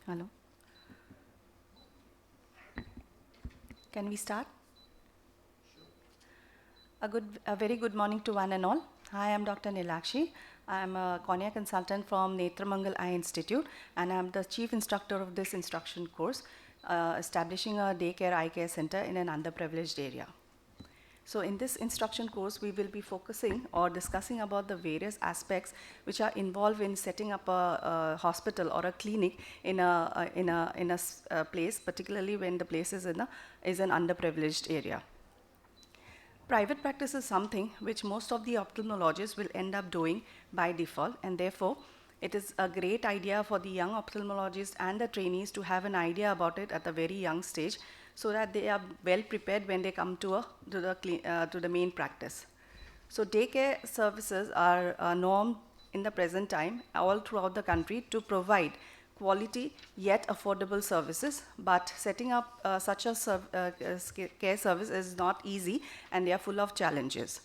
Hello. Can we start? A very good morning to one and all. Hi, I'm Dr. Nilakshi. I'm a cornea consultant from Netramangal Eye Institute, and I'm the chief instructor of this instruction course, establishing a daycare eye care center in an underprivileged area. So in this instruction course, we will be focusing or discussing about the various aspects which are involved in setting up a hospital or a clinic in a place, particularly when the place is an underprivileged area. Private practice is something which most of the ophthalmologists will end up doing by default, and therefore it is a great idea for the young ophthalmologists and the trainees to have an idea about it at a very young stage, so that they are well prepared when they come to the main practice. So daycare services are a norm in the present time all throughout the country to provide quality yet affordable services, but setting up such a care service is not easy, and they are full of challenges.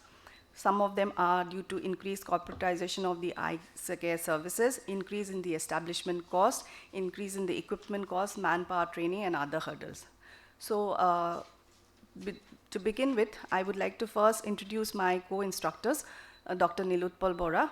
Some of them are due to increased corporatization of the eye care services, increase in the establishment cost, increase in the equipment cost, manpower training, and other hurdles. So to begin with, I would like to first introduce my co-instructors, Dr. Nilakshi Barua.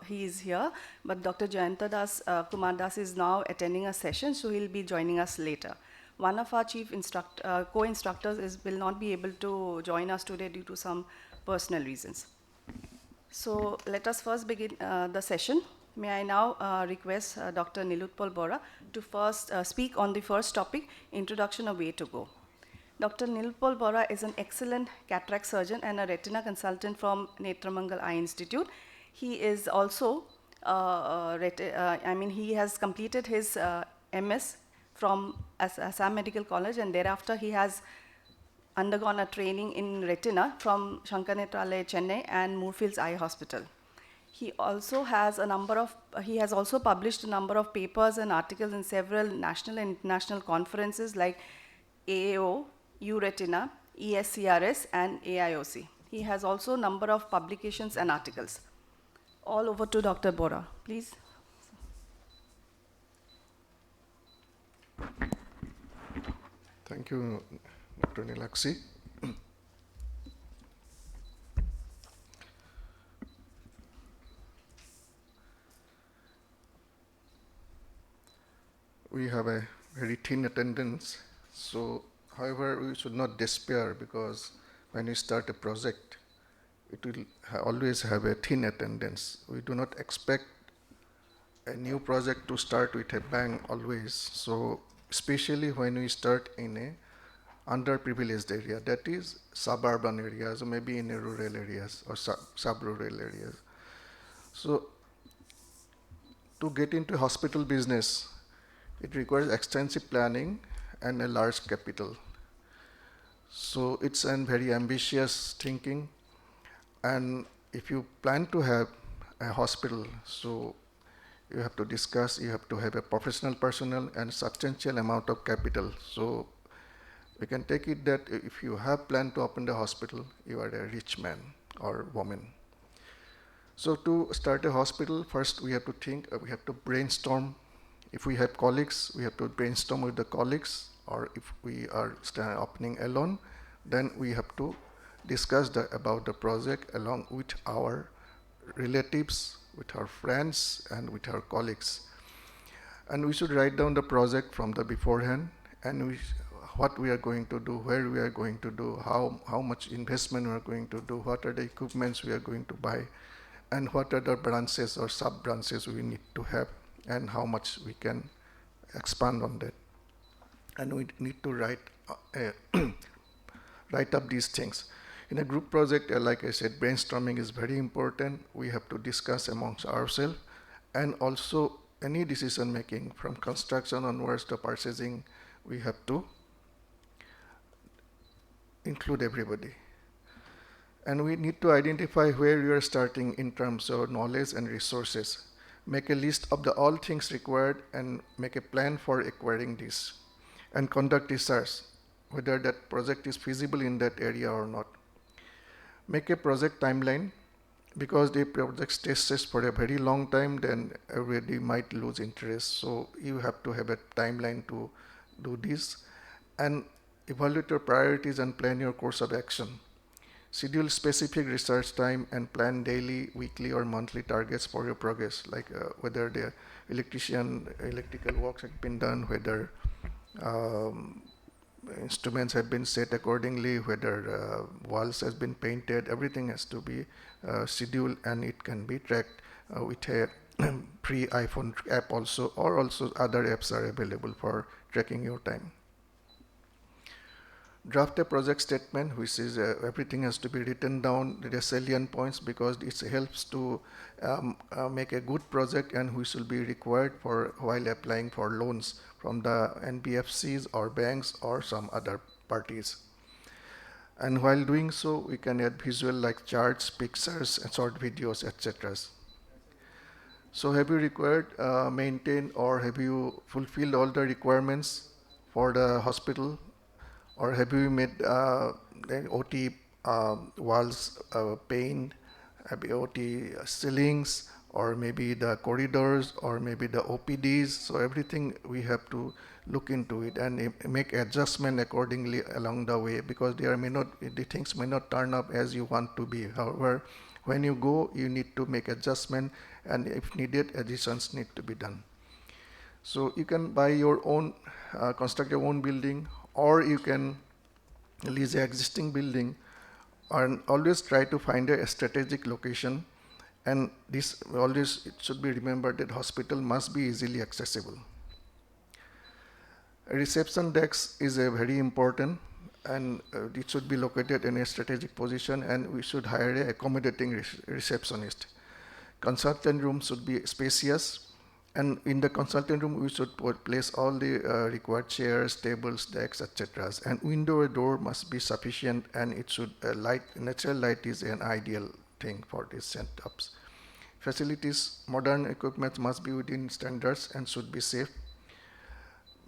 He is here, but Dr. Jayanta Das Kumar Das is now attending a session, so he'll be joining us later. One of our chief co-instructors will not be able to join us today due to some personal reasons. So let us first begin the session. May I now request Dr. Nilakshi Barua to first speak on the first topic, Introduction of Way to Go. Dr. Nilakshi Barua is an excellent cataract surgeon and a retina consultant from Netramangal Eye Institute. He is also, he has completed his MS from Assam Medical College, and thereafter he has undergone a training in retina from Shankar Netralaya, Chennai, and Moorfields Eye Hospital. He has also published a number of papers and articles in several national and international conferences like AAO, URetina, ESCRS, and AIOC. He has also a number of publications and articles. All over to Dr. Barua, please. Thank you, Dr. Nilakshi. We have a very thin attendance, so however, we should not despair, because when we start a project, it will always have a thin attendance. We do not expect a new project to start with a bang always. So especially when we start in a underprivileged area, that is suburban areas, or maybe in rural areas or sub-rural areas. So to get into hospital business, it requires extensive planning and a large capital. So it's a very ambitious thinking, and if you plan to have a hospital, so you have to discuss, you have to have a professional personnel and substantial amount of capital. So we can take it that if you have planned to open the hospital, you are a rich man or woman. So to start a hospital, first we have to think, we have to brainstorm. If we have colleagues, we have to brainstorm with the colleagues, or if we are opening alone, then we have to discuss about the project along with our relatives, with our friends, and with our colleagues. And we should write down the project from the beforehand, and what we are going to do, where we are going to do, how much investment we are going to do, what are the equipments we are going to buy, and what are the branches or sub-branches we need to have, and how much we can expand on that. And we need to write up these things. In a group project, like I said, brainstorming is very important. We have to discuss amongst ourselves, and also any decision making from construction onwards to purchasing, we have to include everybody. And we need to identify where we are starting in terms of knowledge and resources. Make a list of all things required and make a plan for acquiring this, and conduct research whether that project is feasible in that area or not. Make a project timeline because the project stays for a very long time, then everybody might lose interest. So you have to have a timeline to do this, and evaluate your priorities and plan your course of action. Schedule specific research time and plan daily, weekly, or monthly targets for your progress, like whether the electrical works have been done, whether instruments have been set accordingly, whether walls has been painted. Everything has to be scheduled, and it can be tracked with a free iPhone app also, or also other apps are available for tracking your time. Draft a project statement, which is everything has to be written down, the salient points, because it helps to make a good project, and which will be required for while applying for loans from the NBFCs or banks or some other parties. And while doing so, we can add visual like charts, pictures, and short videos, etc. So have you maintained, or have you fulfilled all the requirements for the hospital? Or have you made the OT walls paint, OT ceilings, or maybe the corridors, or maybe the OPDs? So everything we have to look into it and make adjustment accordingly along the way, because the things may not turn up as you want to be. However, when you go, you need to make adjustment, and if needed, additions need to be done. So you can buy your own, construct your own building, or you can lease an existing building, and always try to find a strategic location. And this always, it should be remembered that hospital must be easily accessible. A reception desk is a very important, and it should be located in a strategic position, and we should hire an accommodating receptionist. Consultant room should be spacious, and in the consultant room, we should place all the required chairs, tables, desks, etc. And window or door must be sufficient, and it should natural light is an ideal thing for these setups. Facilities, modern equipment must be within standards and should be safe.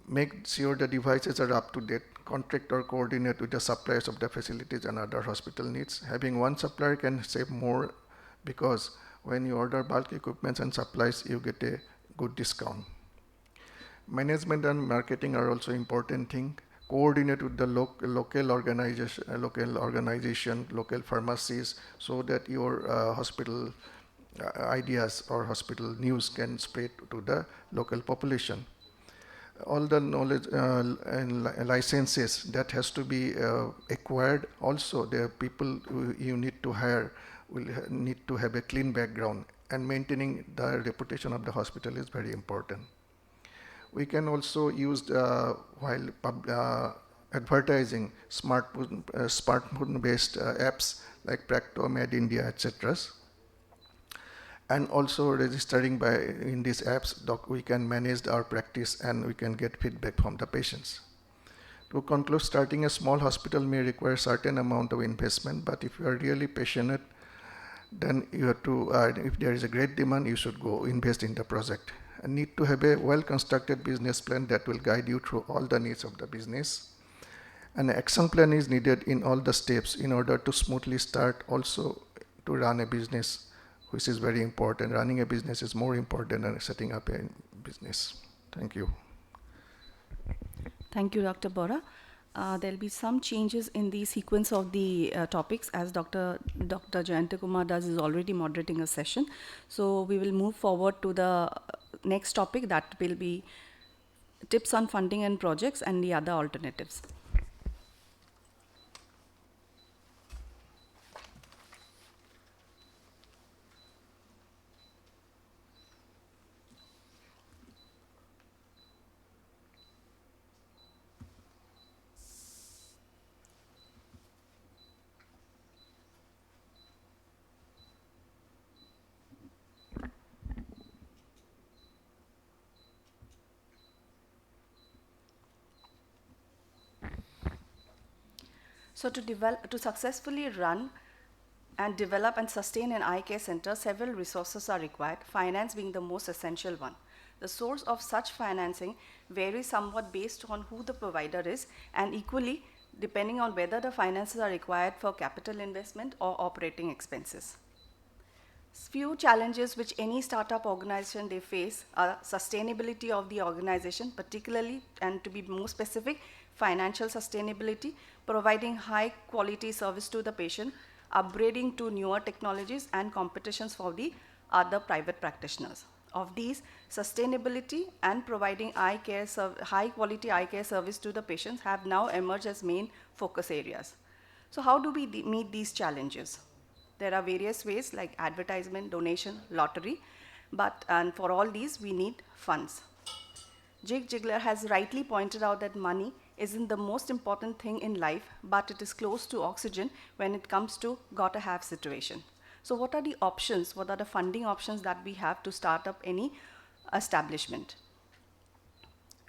Make sure the devices are up to date. Contract or coordinate with the suppliers of the facilities and other hospital needs. Having one supplier can save more, because when you order bulk equipment and supplies, you get a good discount. Management and marketing are also important thing. Coordinate with the local organization, local pharmacies, so that your hospital ideas or hospital news can spread to the local population. All the knowledge and licenses that has to be acquired. Also, the people you need to hire will need to have a clean background, and maintaining the reputation of the hospital is very important. We can also use while advertising smartphone-based apps like Practo, Made India, etc. And also registering in these apps, we can manage our practice, and we can get feedback from the patients. To conclude, starting a small hospital may require a certain amount of investment, but if you are really passionate, then you have to, if there is a great demand, you should go invest in the project. And need to have a well-constructed business plan that will guide you through all the needs of the business. An action plan is needed in all the steps in order to smoothly start, also to run a business, which is very important. Running a business is more important than setting up a business. Thank you. Thank you, Dr. Barua. There'll be some changes in the sequence of the topics, as Dr. Jayantakumar Das is already moderating a session. So we will move forward to the next topic, that will be tips on funding and projects and the other alternatives. So to successfully run and develop and sustain an eye care center, several resources are required, finance being the most essential one. The source of such financing varies somewhat based on who the provider is, and equally depending on whether the finances are required for capital investment or operating expenses. Few challenges which any startup organization they face are sustainability of the organization, particularly, and to be more specific, financial sustainability, providing high quality service to the patient, upgrading to newer technologies, and competitions for the other private practitioners. Of these, sustainability and providing high quality eye care service to the patients have now emerged as main focus areas. So how do we meet these challenges? There are various ways like advertisement, donation, lottery, and for all these we need funds. Jake Ziegler has rightly pointed out that money isn't the most important thing in life, but it is close to oxygen when it comes to gotta have situation. So what are the options, what are the funding options that we have to start up any establishment?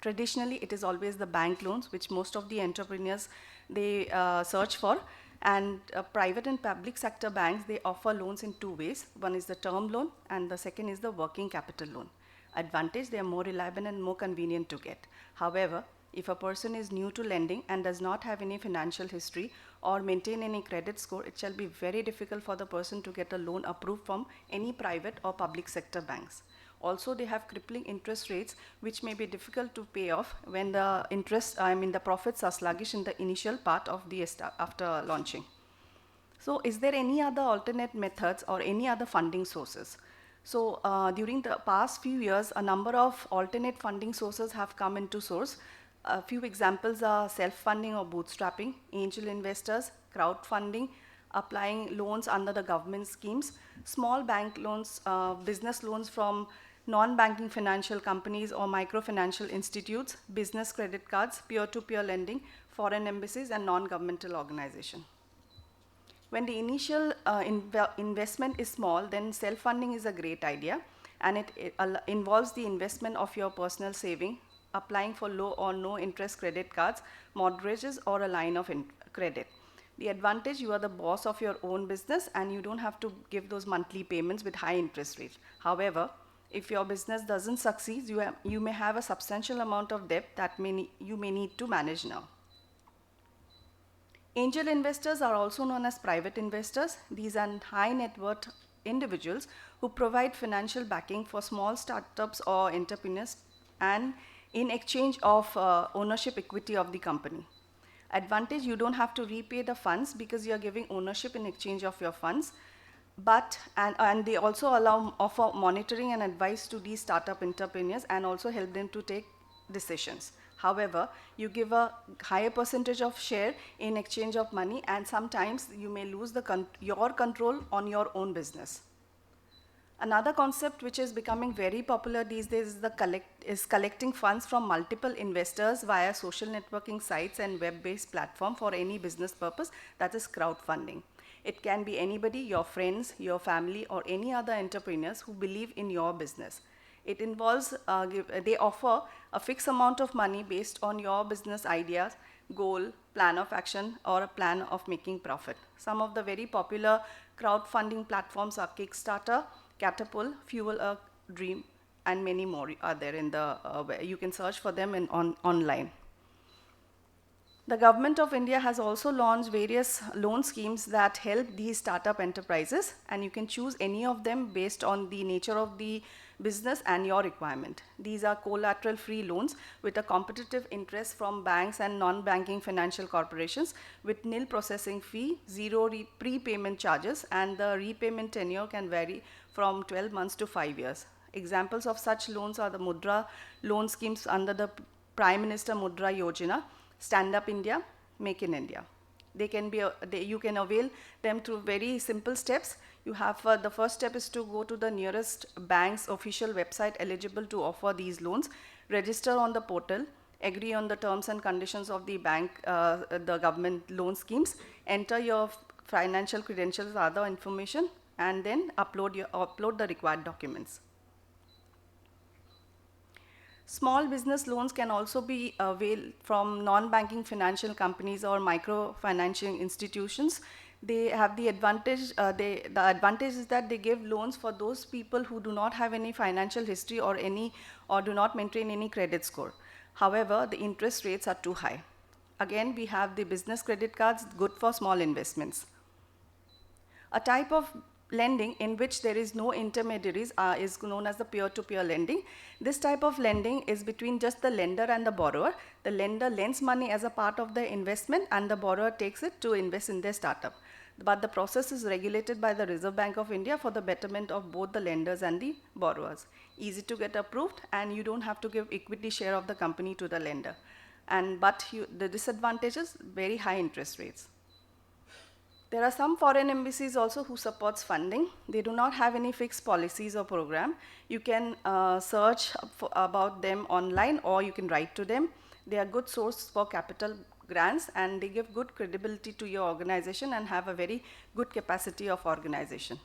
Traditionally, it is always the bank loans, which most of the entrepreneurs, they search for. And private and public sector banks, they offer loans in two ways. One is the term loan, and the second is the working capital loan. Advantage, they are more reliable and more convenient to get. However, if a person is new to lending and does not have any financial history or maintain any credit score, it shall be very difficult for the person to get a loan approved from any private or public sector banks. Also, they have crippling interest rates, which may be difficult to pay off when the profits are sluggish in the initial part of the after launching. So, is there any other alternate methods or any other funding sources? So, during the past few years, a number of alternate funding sources have come into source. A few examples are self-funding or bootstrapping, angel investors, crowdfunding, applying loans under the government schemes, small bank loans, business loans from non-banking financial companies or microfinancial institutes, business credit cards, peer-to-peer lending, foreign embassies, and non-governmental organizations. When the initial investment is small, then self-funding is a great idea, and it involves the investment of your personal saving, applying for low or no interest credit cards, mortgages, or a line of credit. The advantage, you are the boss of your own business and you don't have to give those monthly payments with high interest rates. However, if your business doesn't succeed, you may have a substantial amount of debt that you may need to manage now. Angel investors are also known as private investors. These are high net worth individuals who provide financial backing for small startups or entrepreneurs and in exchange of ownership equity of the company. Advantage, you don't have to repay the funds because you're giving ownership in exchange of your funds. And they also offer monitoring and advice to these startup entrepreneurs and also help them to take decisions. However, you give a higher percentage of share in exchange of money, and sometimes you may lose your control on your own business. Another concept which is becoming very popular these days is collecting funds from multiple investors via social networking sites and web-based platform for any business purpose, that is crowdfunding. It can be anybody, your friends, your family, or any other entrepreneurs who believe in your business. It involves, they offer a fixed amount of money based on your business ideas, goal, plan of action, or a plan of making profit. Some of the very popular crowdfunding platforms are Kickstarter, Catapult, Fuel a Dream, and many more are there in the, you can search for them online. The government of India has also launched various loan schemes that help these startup enterprises, and you can choose any of them based on the nature of the business and your requirement. These are collateral-free loans with a competitive interest from banks and non-banking financial corporations with nil processing fee, zero prepayment charges, and the repayment tenure can vary from 12 months to 5 years. Examples of such loans are the Mudra loan schemes under the Prime Minister Mudra Yojana, Stand Up India, Make in India. You can avail them through very simple steps. You have the first step is to go to the nearest bank's official website eligible to offer these loans, register on the portal, agree on the terms and conditions of the bank, the government loan schemes, enter your financial credentials, other information, and then upload the required documents. Small business loans can also be availed from non-banking financial companies or micro-financial institutions. They have the advantage, the advantage is that they give loans for those people who do not have any financial history or do not maintain any credit score. However, the interest rates are too high. Again, we have the business credit cards, good for small investments. A type of lending in which there is no intermediaries is known as the peer-to-peer lending. This type of lending is between just the lender and the borrower. The lender lends money as a part of the investment and the borrower takes it to invest in their startup. But the process is regulated by the Reserve Bank of India for the betterment of both the lenders and the borrowers. Easy to get approved, and you don't have to give equity share of the company to the lender. But the disadvantage is very high interest rates. There are some foreign embassies also who supports funding. They do not have any fixed policies or program. You can search about them online or you can write to them. They are good source for capital grants and they give good credibility to your organization and have a very good capacity of organization.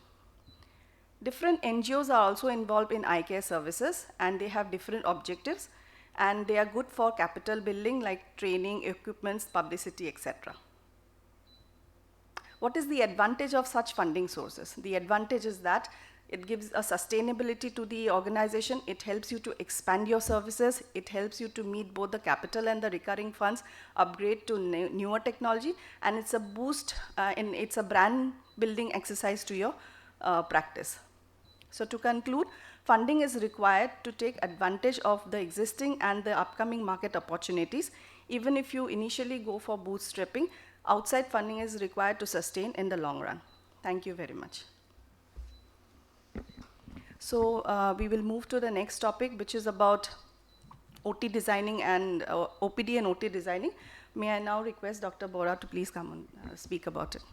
Different NGOs are also involved in eye care services and they have different objectives and they are good for capital building like training, equipments, publicity, etc. What is the advantage of such funding sources? The advantage is that it gives a sustainability to the organization, it helps you to expand your services, it helps you to meet both the capital and the recurring funds, upgrade to newer technology, and it's a boost, it's a brand building exercise to your practice. So to conclude, funding is required to take advantage of the existing and the upcoming market opportunities. Even if you initially go for bootstrapping, outside funding is required to sustain in the long run. Thank you very much. So we will move to the next topic, which is about OT designing and OPD and OT designing. May I now request Dr. Bora to please come and speak about it.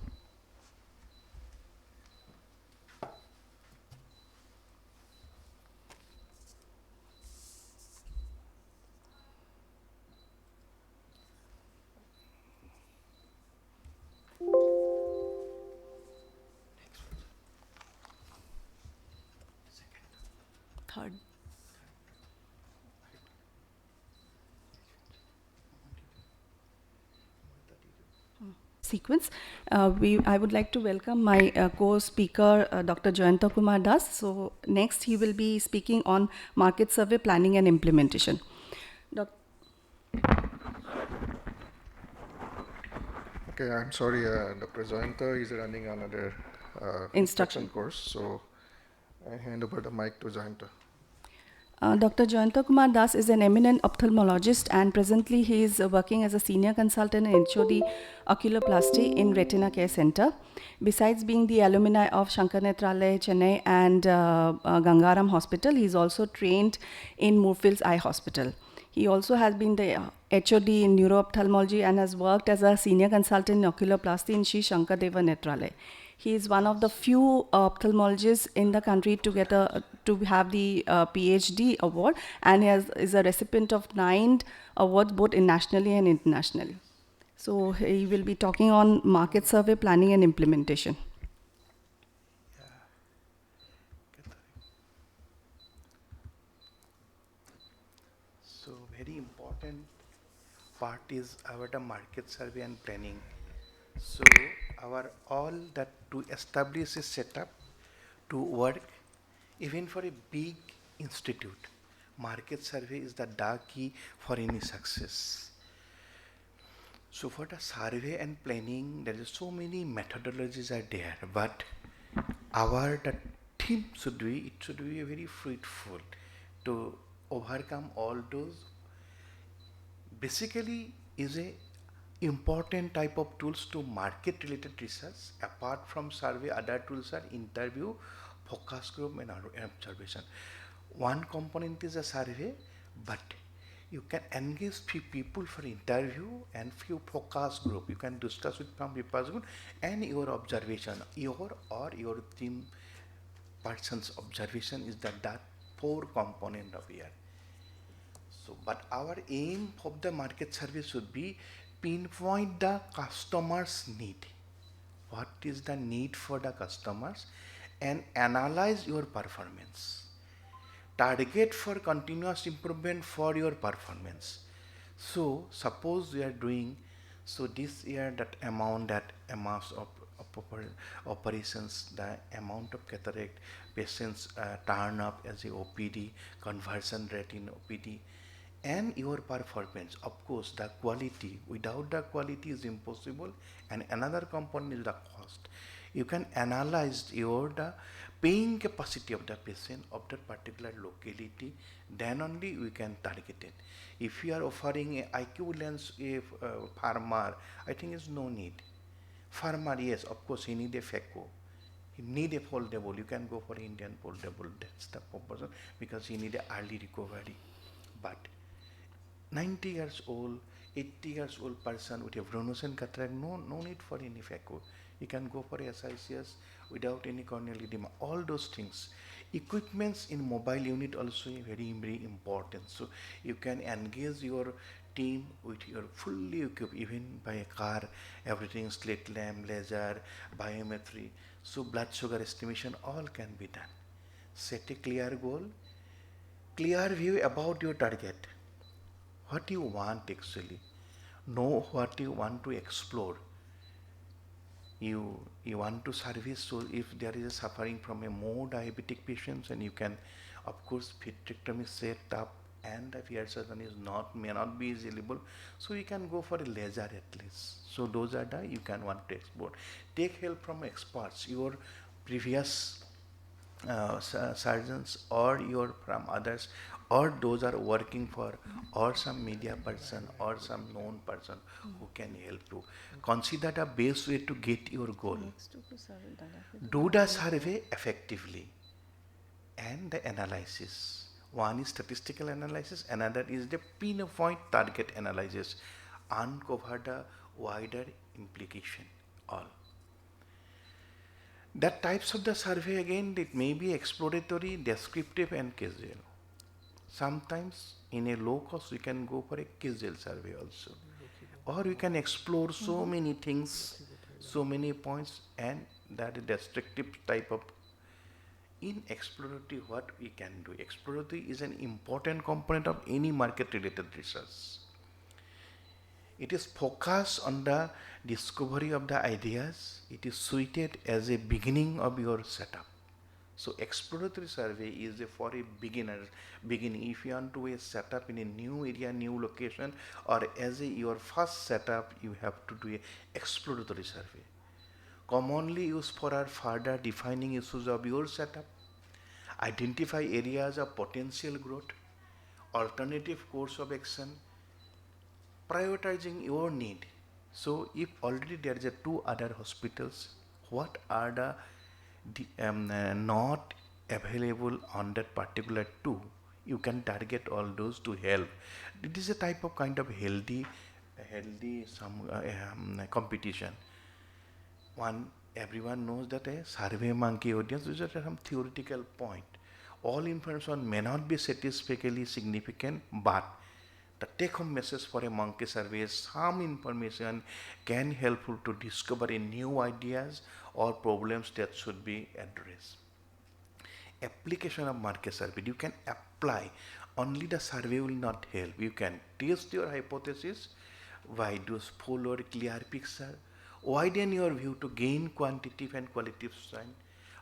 Third. Sequence. I would like to welcome my co-speaker, Dr. Jayanta Kumar Das. So next he will be speaking on market survey planning and implementation. Okay, I'm sorry, Dr. Jayanta is running another instruction course, so I hand over the mic to Jayanta. Dr. Jayanta Kumar Das is an eminent ophthalmologist and presently he is working as a senior consultant in HOD Oculoplasty in Retina Care Center. Besides being the alumni of Shankar Nethralaya, Chennai and Gangaram Hospital, he is also trained in Moorfields Eye Hospital. He also has been the HOD in neuro-ophthalmology and has worked as a senior consultant in oculoplasty in Sri Shankar Deva Nethralaya. He is one of the few ophthalmologists in the country to get to have the PhD award, and is a recipient of 9 awards both nationally and internationally. So he will be talking on market survey planning and implementation. So very important part is our market survey and planning. So our all that to establish a setup to work even for a big institute. Market survey is the dark key for any success. So for the survey and planning, there is so many methodologies are there, but the theme should be very fruitful to overcome all those. Basically is a important type of tools to market related research. Apart from survey, other tools are interview, focus group and observation. One component is a survey, but you can engage few people for interview and few focus group. You can discuss with some focus group and your observation, your team person's observation is that 4 component of here. So, but our aim of the market survey should be pinpoint the customer's need. What is the need for the customers and analyze your performance. Target for continuous improvement for your performance. So, suppose we are doing, so this year that amount of operations, the amount of cataract patients turn up as a OPD, conversion rate in OPD, and your performance. Of course, the quality, without the quality is impossible, and another component is the cost. You can analyze the paying capacity of the patient of that particular locality, then only we can target it. If you are offering a IQ lens if farmer, I think is no need. Farmer, yes, of course he need a FECO. He need a foldable. You can go for Indian foldable. That's the purpose because he need a early recovery. But 90 years old, 80 years old person with a Venusian cataract, no need for any FECO. You can go for SICS without any corneal edema. All those things. Equipments in mobile unit also very, very important. So you can engage your team with your fully equipped, even by a car, everything, slit lamp, laser, biometry. So blood sugar estimation, all can be done. Set a clear goal, clear view about your target. What you want actually. Know what you want to explore. You want to service, so if there is a suffering from a more diabetic patients, and you can of course vitrectomy set up and the ear surgery may not be eligible, so you can go for a laser at least. So those are the you can want to explore. Take help from experts, your previous surgeons or your from others, or those are working for, or some media person or some known person who can help you. Consider the best way to get your goal. Do the survey effectively and the analysis. One is statistical analysis, another is the pinpoint target analysis. Uncover the wider implication all. The types of the survey again, it may be exploratory, descriptive and casual. Sometimes in a low cost we can go for a casual survey also. Or we can explore so many things, so many points, and that is descriptive type of. In exploratory, what we can do? Exploratory is an important component of any market related research. It is focused on the discovery of the ideas. It is suited as a beginning of your setup. So exploratory survey is for a beginning. If you want to set up in a new area, new location, or as your first setup, you have to do a exploratory survey. Commonly used for our further defining issues of your setup, identify areas of potential growth, alternative course of action, prioritizing your need. So if already there is a 2 other hospitals, what are the not available on that particular 2? You can target all those to help. It is a type of kind of healthy competition. Everyone knows that a survey monkey audience is at some theoretical point. All information may not be satisfactorily significant, but the take-home message for a monkey survey is some information can help you to discover new ideas or problems that should be addressed. Application of market survey. You can apply. Only the survey will not help. You can test your hypothesis by those follow a clear picture. Widen your view to gain quantitative and qualitative sign.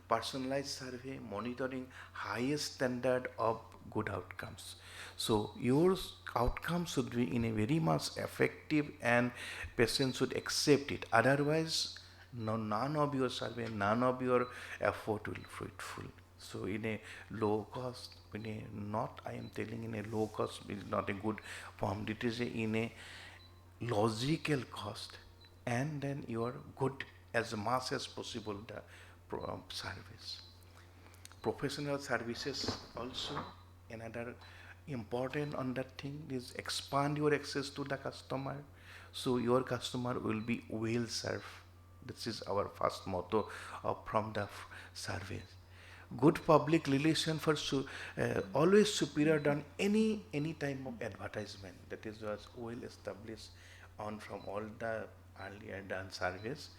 Personalized survey, monitoring highest standard of good outcomes. So your outcome should be in a very much effective and patient should accept it. Otherwise, none of your survey, none of your effort will be fruitful. So in a low cost, I am telling in a low cost is not a good form. It is in a logical cost, and then you are good as much as possible the service. Professional services also another important on that thing is expand your access to the customer, so your customer will be well served. This is our first motto from the survey. Good public relation for always superior than any type of advertisement. That is was well established on from all the earlier done surveys.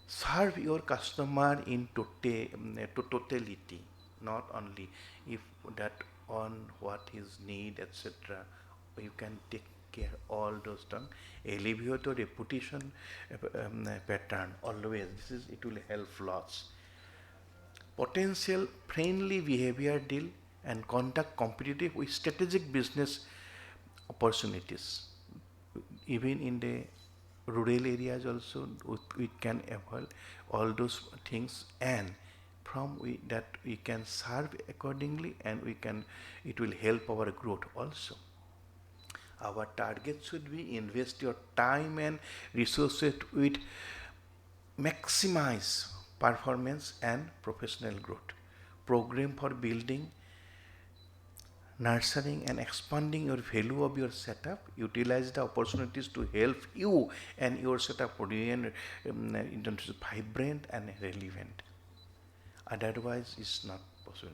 Serve your customer in totality, not only if that on what his need, etc. You can take care all those done. Elevate your reputation pattern always. It will help lots. Potential friendly behavior deal and conduct competitive with strategic business opportunities. Even in the rural areas also we can avoid all those things, and that we can serve accordingly, and it will help our growth also. Our target should be invest your time and resources with maximize performance and professional growth. Program for building, nurturing and expanding your value of your setup. Utilize the opportunities to help you and your setup remain vibrant and relevant. Otherwise, it's not possible.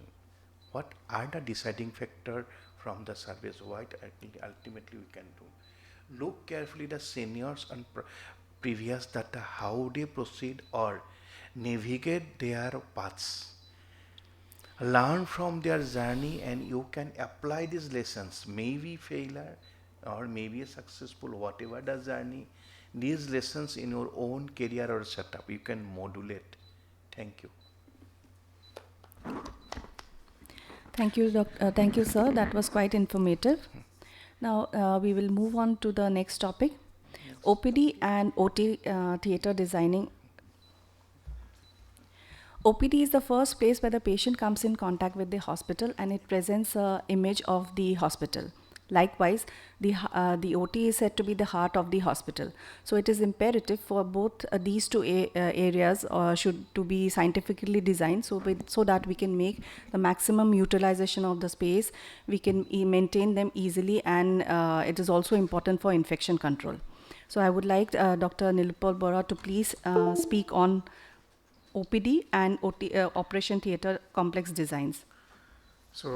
What are the deciding factor from the surveys? What ultimately we can do? Look carefully the seniors and previous data, how they proceed or navigate their paths. Learn from their journey, and you can apply these lessons. Maybe failure or maybe a successful, whatever the journey, these lessons in your own career or setup, you can modulate. Thank you. Thank you, sir. That was quite informative. Now we will move on to the next topic, OPD and OT theater designing. OPD is the first place where the patient comes in contact with the hospital, and it presents an image of the hospital. Likewise, the OT is said to be the heart of the hospital. So it is imperative for both these two areas should to be scientifically designed so that we can make the maximum utilization of the space. We can maintain them easily, and it is also important for infection control. So I would like Dr. Nilakshi Barua to please speak on OPD and operation theater complex designs. So,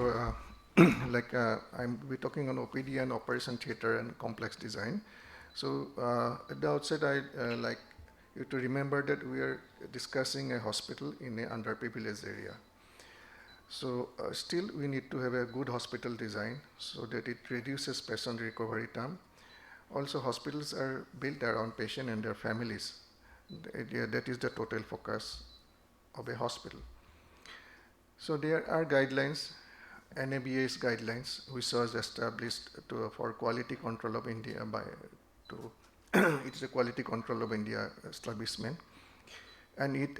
we're talking on OPD and operation theater and complex design. So, at the outset, I'd like you to remember that we are discussing a hospital in an underprivileged area. So, still we need to have a good hospital design so that it reduces patient recovery time. Also, hospitals are built around patient and their families. That is the total focus of a hospital. So there are guidelines, NABS guidelines, which was established for quality control of India it's a quality control of India establishment, and it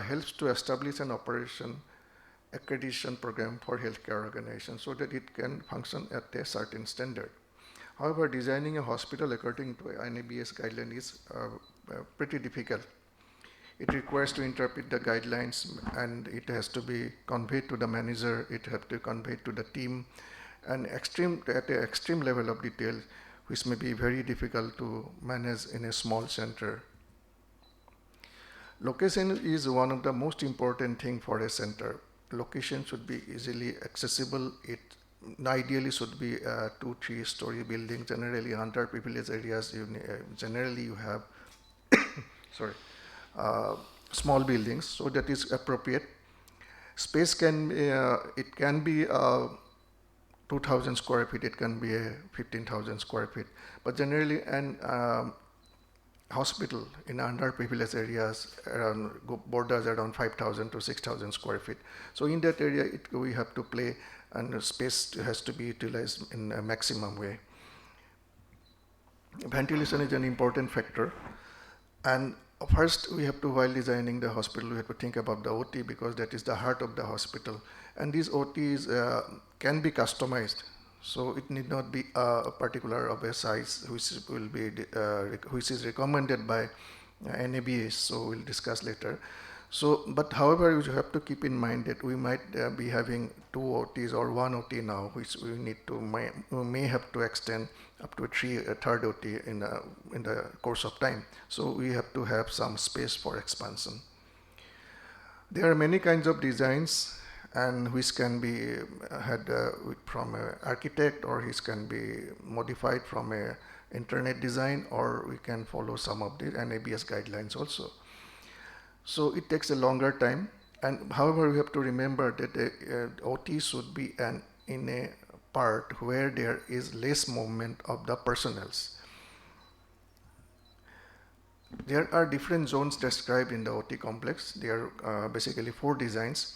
helps to establish an operation accreditation program for healthcare organizations so that it can function at a certain standard. However, designing a hospital according to NABS guideline is pretty difficult. It requires to interpret the guidelines, and it has to be conveyed to the manager, it has to be conveyed to the team, and at an extreme level of detail, which may be very difficult to manage in a small center. Location is one of the most important thing for a center. Location should be easily accessible. It ideally should be 2-3 story building. Generally, underprivileged areas, generally you have small buildings, so that is appropriate. Space can be 2,000 square feet, it can be 15,000 square feet, but generally an hospital in underprivileged areas borders around 5,000 to 6,000 square feet. So in that area, we have to play, and space has to be utilized in a maximum way. Ventilation is an important factor, and first we have to, while designing the hospital, we have to think about the OT, because that is the heart of the hospital, and these OTs can be customized, so it need not be a particular of a size which is recommended by NABS, so we'll discuss later. So, but however, you have to keep in mind that we might be having 2 OTs or 1 OT now, which we may have to extend up to a third OT in the course of time. So we have to have some space for expansion. There are many kinds of designs, and which can be had from an architect, or which can be modified from a internet design, or we can follow some of the NABS guidelines also. So it takes a longer time, and however, we have to remember that the OT should be in a part where there is less movement of the personnels. There are different zones described in the OT complex. There are basically 4 designs.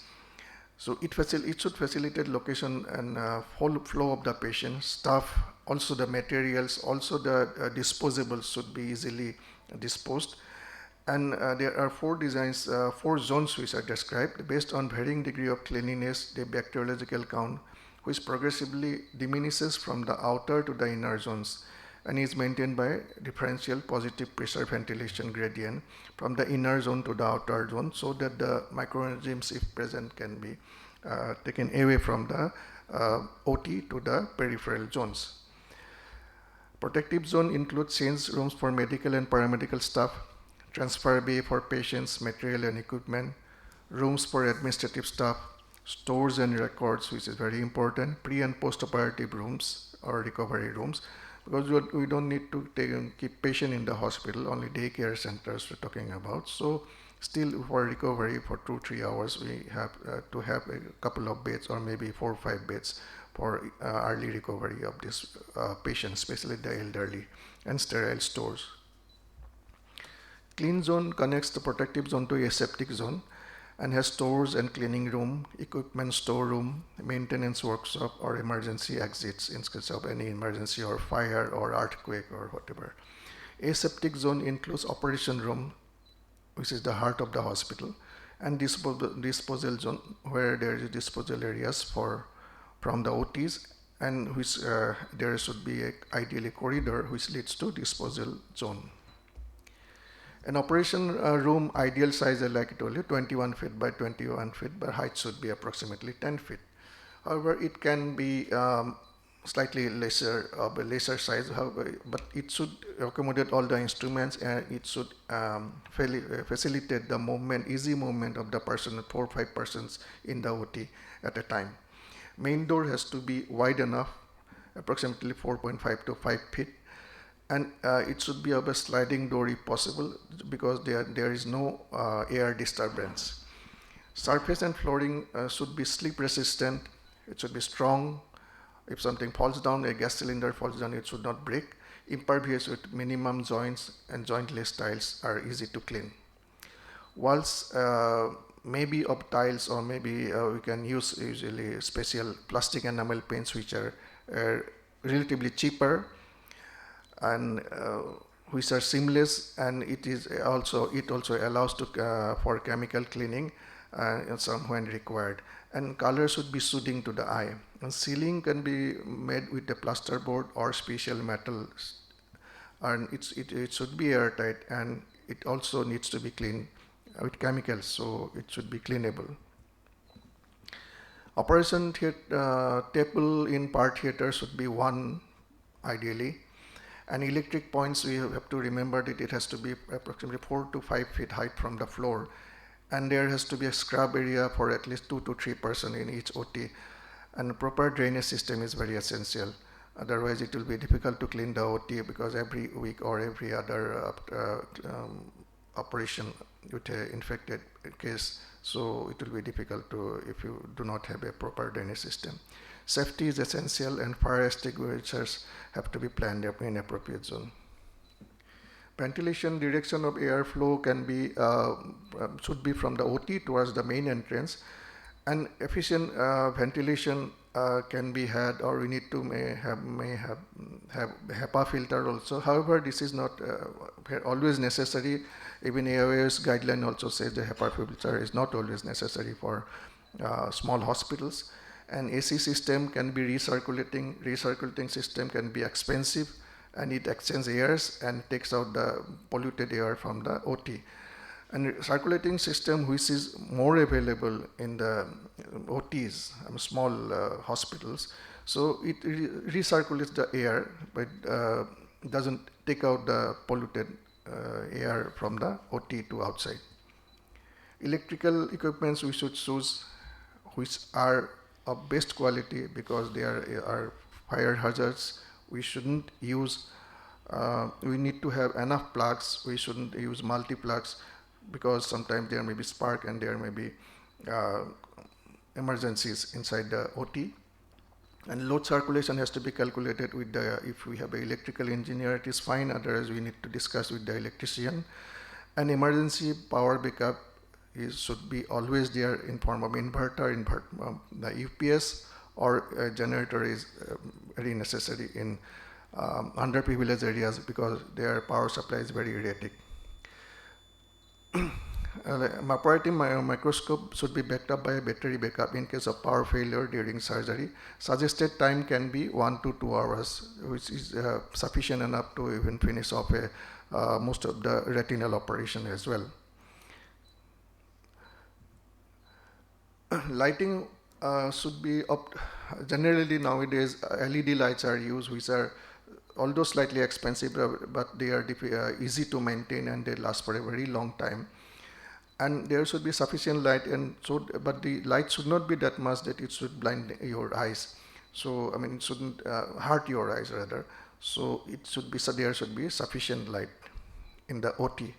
So it should facilitate location and full flow of the patient, staff, also the materials, also the disposables should be easily disposed. And there are four designs, four zones which are described based on varying degree of cleanliness, the bacteriological count, which progressively diminishes from the outer to the inner zones and is maintained by differential positive pressure ventilation gradient from the inner zone to the outer zone, so that the microorganisms, if present, can be taken away from the OT to the peripheral zones. Protective zone includes change rooms for medical and paramedical staff, transfer bay for patients, material and equipment, rooms for administrative staff, stores and records, which is very important, pre and post-operative rooms or recovery rooms, because we don't need to keep patient in the hospital, only daycare centers we're talking about. So still for recovery for 2-3 hours, we have to have a couple of beds or maybe 4 or 5 beds for early recovery of this patient, especially the elderly, and sterile stores. Clean zone connects the protective zone to aseptic zone and has stores and cleaning room, equipment storeroom, maintenance workshop, or emergency exits in case of any emergency or fire or earthquake or whatever. Aseptic zone includes operation room, which is the heart of the hospital, and disposal zone, where there is disposal areas from the OTs, and which there should be ideally corridor which leads to disposal zone. An operation room ideal size, like I told you, 21 feet by 21 feet, but height should be approximately 10 feet. However, it can be slightly lesser of a lesser size, but it should accommodate all the instruments, and it should facilitate the movement, easy movement of the person, 4 or 5 persons in the OT at a time. Main door has to be wide enough, approximately 4.5 to 5 feet, and it should be of a sliding door if possible, because there is no air disturbance. Surface and flooring should be slip resistant. It should be strong. If something falls down, a gas cylinder falls down, it should not break. Impervious with minimum joints, and jointless tiles are easy to clean. Walls maybe of tiles, or maybe we can use usually special plastic enamel paints, which are relatively cheaper and which are seamless, and it also allows for chemical cleaning when required. And color should be soothing to the eye. And ceiling can be made with the plasterboard or special metal, and it should be airtight, and it also needs to be cleaned with chemicals, so it should be cleanable. Operation table in part theater should be 1 ideally. And electric points, we have to remember that it has to be approximately 4 to 5 feet height from the floor, and there has to be a scrub area for at least 2 to 3 persons in each OT. And proper drainage system is very essential. Otherwise, it will be difficult to clean the OT, because every week or every other operation with an infected case, so it will be difficult if you do not have a proper drainage system. Safety is essential, and fire extinguishers have to be planned in appropriate zone. Ventilation direction of airflow should be from the OT towards the main entrance, and efficient ventilation can be had, or we need to may have HEPA filter also. However, this is not always necessary. Even AIOS guideline also says the HEPA filter is not always necessary for small hospitals. And AC system can be recirculating system can be expensive, and it exchanges airs and takes out the polluted air from the OT. And circulating system, which is more available in the OTs, small hospitals, so it recirculates the air, but doesn't take out the polluted air from the OT to outside. Electrical equipments we should choose which are of best quality, because they are fire hazards. We shouldn't use, we need to have enough plugs. We shouldn't use multi-plugs, because sometimes there may be spark and there may be emergencies inside the OT. And load circulation has to be calculated with if we have an electrical engineer, it is fine, otherwise we need to discuss with the electrician. And emergency power backup should be always there in form of inverter, the UPS, or a generator is very necessary in underprivileged areas because their power supply is very erratic. Operating microscope should be backed up by a battery backup in case of power failure during surgery. Suggested time can be 1 to 2 hours, which is sufficient enough to even finish off most of the retinal operation as well. Lighting should be generally nowadays LED lights are used, which are although slightly expensive, but they are easy to maintain and they last for a very long time. And there should be sufficient light, but the light should not be that much that it should blind your eyes. So I mean, it shouldn't hurt your eyes rather. So it should be, so there should be sufficient light in the OT.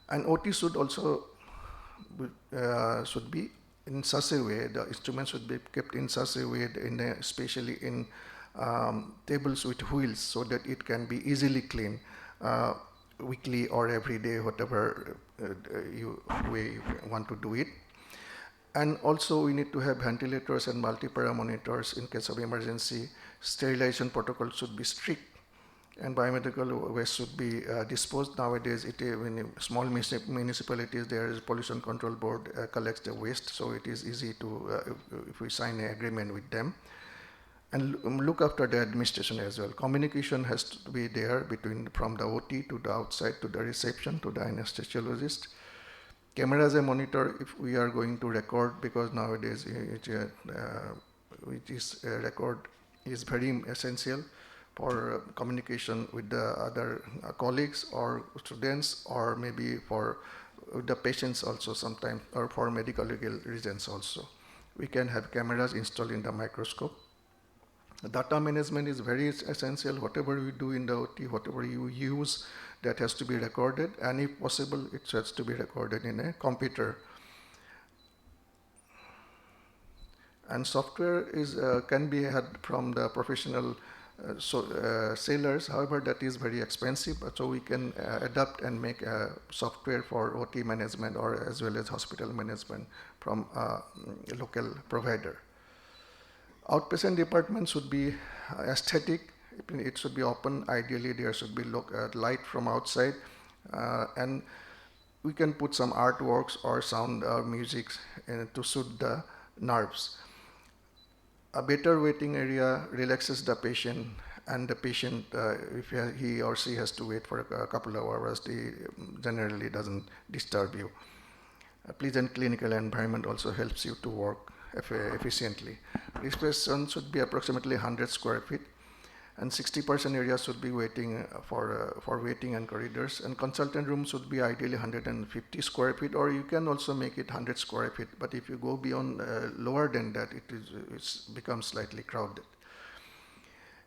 And OT should also should be in such a way, the instruments should be kept in such a way, especially in tables with wheels, so that it can be easily cleaned weekly or every day, whatever way you want to do it. And also we need to have ventilators and multi-para monitors in case of emergency. Sterilization protocols should be strict, and biomedical waste should be disposed. Nowadays, in small municipalities, there is pollution control board collects the waste, so it is easy to, if we sign an agreement with them. And look after the administration as well. Communication has to be there from the OT to the outside, to the reception, to the anesthesiologist. Cameras and monitor if we are going to record, because nowadays record is very essential for communication with the other colleagues or students, or maybe for the patients also sometimes, or for medical legal reasons also. We can have cameras installed in the microscope. Data management is very essential. Whatever we do in the OT, whatever you use, that has to be recorded, and if possible, it has to be recorded in a computer. And software can be had from the professional sailors. However, that is very expensive, so we can adapt and make software for OT management or as well as hospital management from a local provider. Outpatient department should be aesthetic. It should be open. Ideally, there should be light from outside, and we can put some artworks or sound or music to soothe the nerves. A better waiting area relaxes the patient, and the patient, if he or she has to wait for a couple of hours, they generally doesn't disturb you. A pleasant clinical environment also helps you to work efficiently. Respiration should be approximately 100 square feet, and 60% area should be waiting for waiting and corridors. And consultant room should be ideally 150 square feet, or you can also make it 100 square feet. But if you go beyond lower than that, it becomes slightly crowded.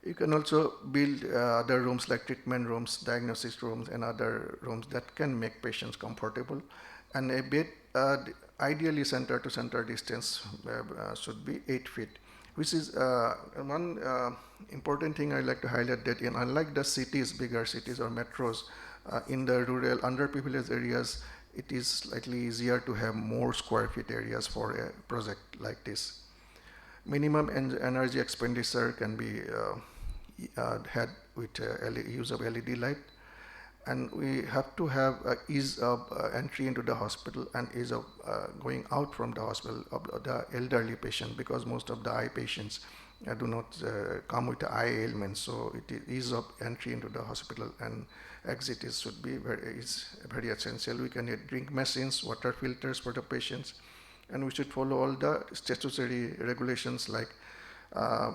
You can also build other rooms like treatment rooms, diagnosis rooms, and other rooms that can make patients comfortable. And a bed, ideally center to center distance should be 8 feet, which is one important thing I'd like to highlight, that unlike the cities, bigger cities or metros, in the rural underprivileged areas, it is slightly easier to have more square feet areas for a project like this. Minimum energy expenditure can be had with use of LED light. And we have to have ease of entry into the hospital and ease of going out from the hospital of the elderly patient, because most of the eye patients do not come with eye ailments. So ease of entry into the hospital and exit should be very essential. We can get drink machines, water filters for the patients, and we should follow all the statutory regulations like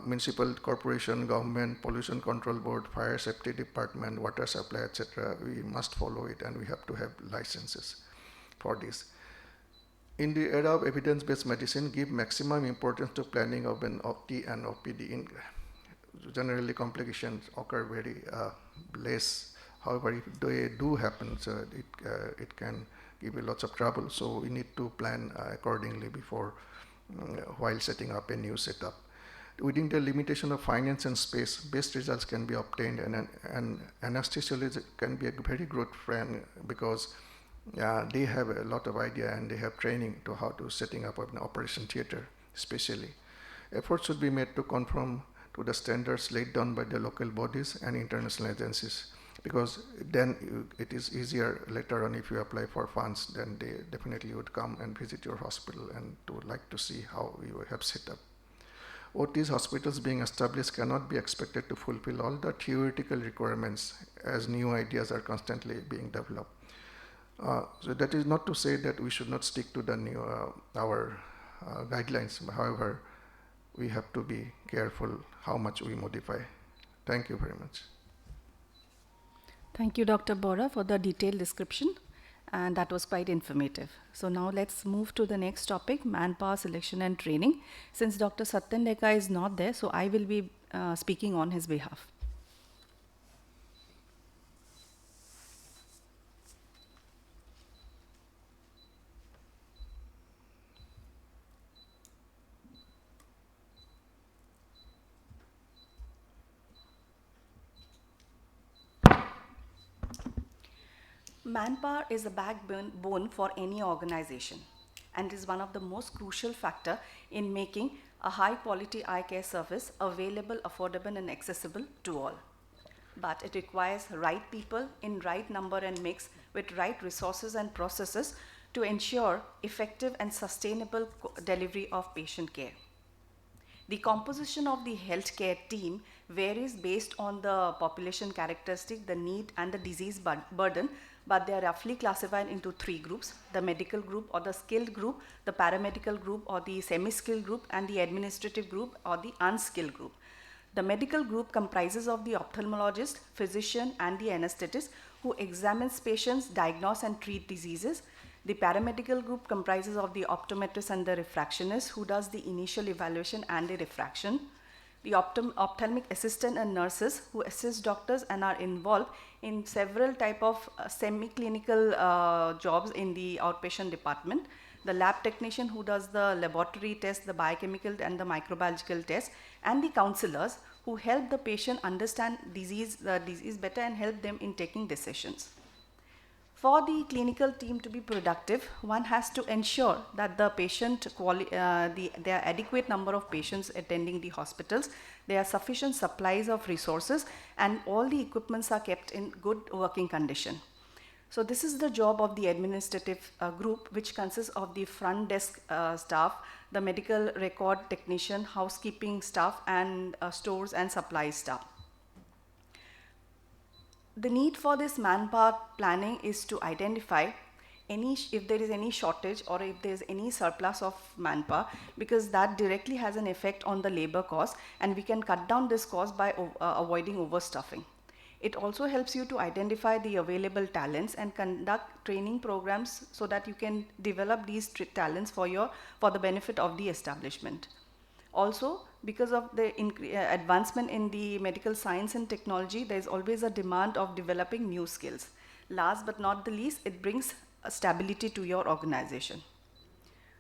municipal corporation, government, pollution control board, fire safety department, water supply, etc. We must follow it, and we have to have licenses for this. In the era of evidence-based medicine, give maximum importance to planning of an OT and OPD. Generally, complications occur very less. However, if they do happen, so it can give you lots of trouble. So we need to plan accordingly before, while setting up a new setup. Within the limitation of finance and space, best results can be obtained, and anesthesiologists can be a very good friend, because they have a lot of idea and they have training to how to setting up an operation theater. especially. Efforts should be made to conform to the standards laid down by the local bodies and international agencies, because then it is easier later on if you apply for funds, then they definitely would come and visit your hospital and to like to see how you have set up. OT's hospitals being established cannot be expected to fulfill all the theoretical requirements as new ideas are constantly being developed. So that is not to say that we should not stick to the new our guidelines. However, we have to be careful how much we modify. Thank you very much. Thank you, Dr. Bora, for the detailed description, and that was quite informative. So now let's move to the next topic, manpower selection and training. Since Dr. Satyan Lekha is not there, so I will be speaking on his behalf. Manpower is a backbone for any organization and is one of the most crucial factors in making a high quality eye care service available, affordable and accessible to all. But it requires right people in right number and mix with right resources and processes to ensure effective and sustainable delivery of patient care. The composition of the healthcare team varies based on the population characteristic, the need and the disease burden, but they are roughly classified into three groups: the medical group or the skilled group, the paramedical group or the semi-skilled group, and the administrative group or the unskilled group. The medical group comprises of the ophthalmologist, physician and the anesthetist who examines patients, diagnose and treat diseases. The paramedical group comprises of the optometrist and the refractionist who does the initial evaluation and the refraction. The ophthalmic assistant and nurses who assist doctors and are involved in several type of semi-clinical jobs in the outpatient department. The lab technician who does the laboratory tests, the biochemical and the microbiological tests, and the counselors who help the patient understand the disease better and help them in taking decisions. For the clinical team to be productive, one has to ensure that the there are adequate number of patients attending the hospitals, there are sufficient supplies of resources, and all the equipments are kept in good working condition. So this is the job of the administrative group, which consists of the front desk staff, the medical record technician, housekeeping staff, and stores and supply staff. The need for this manpower planning is to identify if there is any shortage or if there is any surplus of manpower, because that directly has an effect on the labor cost, and we can cut down this cost by avoiding overstuffing. It also helps you to identify the available talents and conduct training programs so that you can develop these talents for the benefit of the establishment. Also, because of the advancement in the medical science and technology, there is always a demand of developing new skills. Last but not the least, it brings stability to your organization.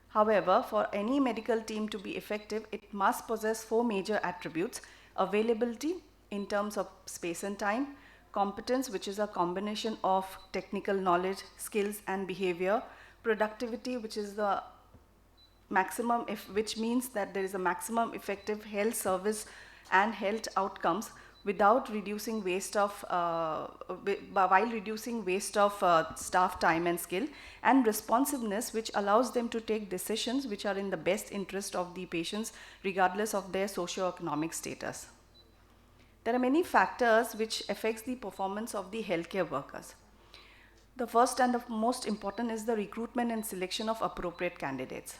However, for any medical team to be effective, it must possess 4 major attributes: availability in terms of space and time, competence, which is a combination of technical knowledge, skills and behavior, productivity, which is the maximum, which means that there is a maximum effective health service and health outcomes without reducing waste of while reducing waste of staff time and skill, and responsiveness, which allows them to take decisions which are in the best interest of the patients regardless of their socio-economic status. There are many factors which affects the performance of the healthcare workers. The first and the most important is the recruitment and selection of appropriate candidates.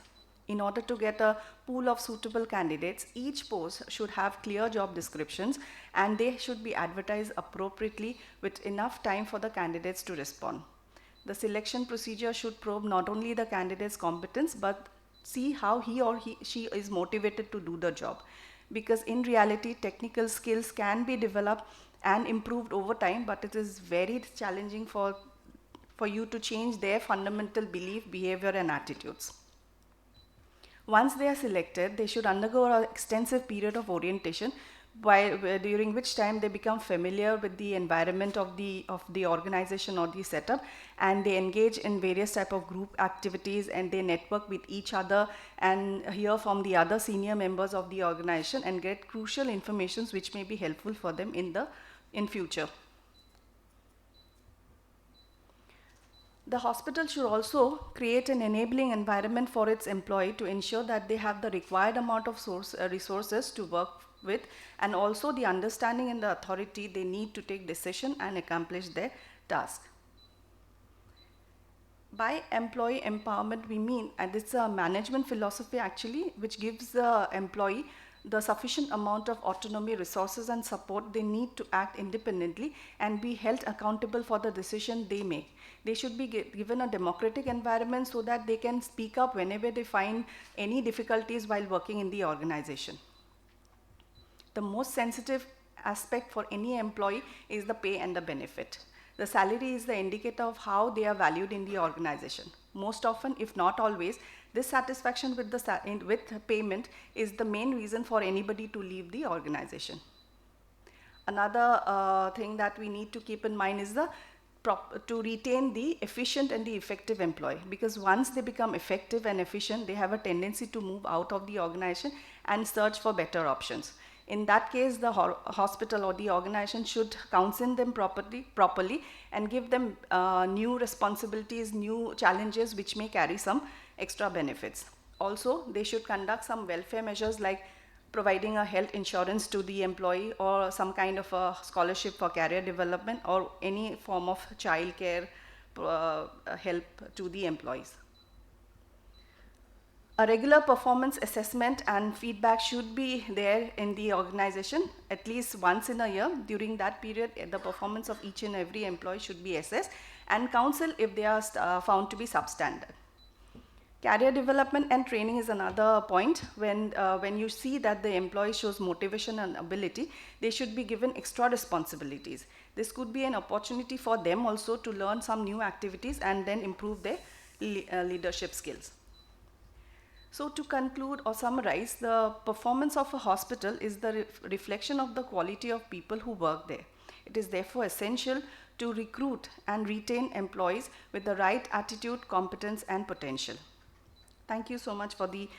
In order to get a pool of suitable candidates, each post should have clear job descriptions and they should be advertised appropriately with enough time for the candidates to respond. The selection procedure should probe not only the candidate's competence but see how he or she is motivated to do the job. Because in reality, technical skills can be developed and improved over time, but it is very challenging for you to change their fundamental belief, behavior and attitudes. Once they are selected, they should undergo an extensive period of orientation during which time they become familiar with the environment of the organization or the setup, and they engage in various type of group activities, and they network with each other and hear from the other senior members of the organization and get crucial informations which may be helpful for them in future. The hospital should also create an enabling environment for its employee to ensure that they have the required amount of resources to work with, and also the understanding and the authority they need to take decision and accomplish their task. By employee empowerment, we mean, and it's a management philosophy actually, which gives the employee the sufficient amount of autonomy, resources and support they need to act independently and be held accountable for the decision they make. They should be given a democratic environment so that they can speak up whenever they find any difficulties while working in the organization. The most sensitive aspect for any employee is the pay and the benefit. The salary is the indicator of how they are valued in the organization. Most often, if not always, dissatisfaction with payment is the main reason for anybody to leave the organization. Another thing that we need to keep in mind is to retain the efficient and the effective employee, because once they become effective and efficient, they have a tendency to move out of the organization and search for better options. In that case, the hospital or the organization should counsel them properly and give them new responsibilities, new challenges which may carry some extra benefits. Also, they should conduct some welfare measures like providing a health insurance to the employee, or some kind of a scholarship for career development, or any form of child care help to the employees. A regular performance assessment and feedback should be there in the organization at least once in a year. During that period, the performance of each and every employee should be assessed and counseled if they are found to be substandard. Career development and training is another point. When you see that the employee shows motivation and ability, they should be given extra responsibilities. This could be an opportunity for them also to learn some new activities and then improve their leadership skills. So to conclude or summarize, the performance of a hospital is the reflection of the quality of people who work there. It is therefore essential to recruit and retain employees with the right attitude, competence and potential. Thank you so much for the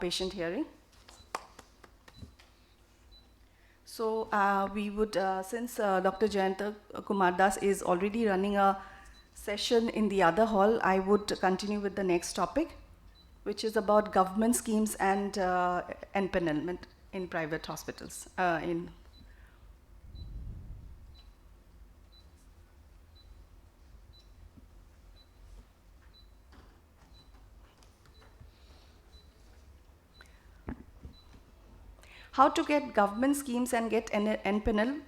patient hearing. So we would, since Dr. Jayanta Kumar Das is already running a session in the other hall, I would continue with the next topic, which is about government schemes and empanelment in private hospitals. How to get government schemes and get empanel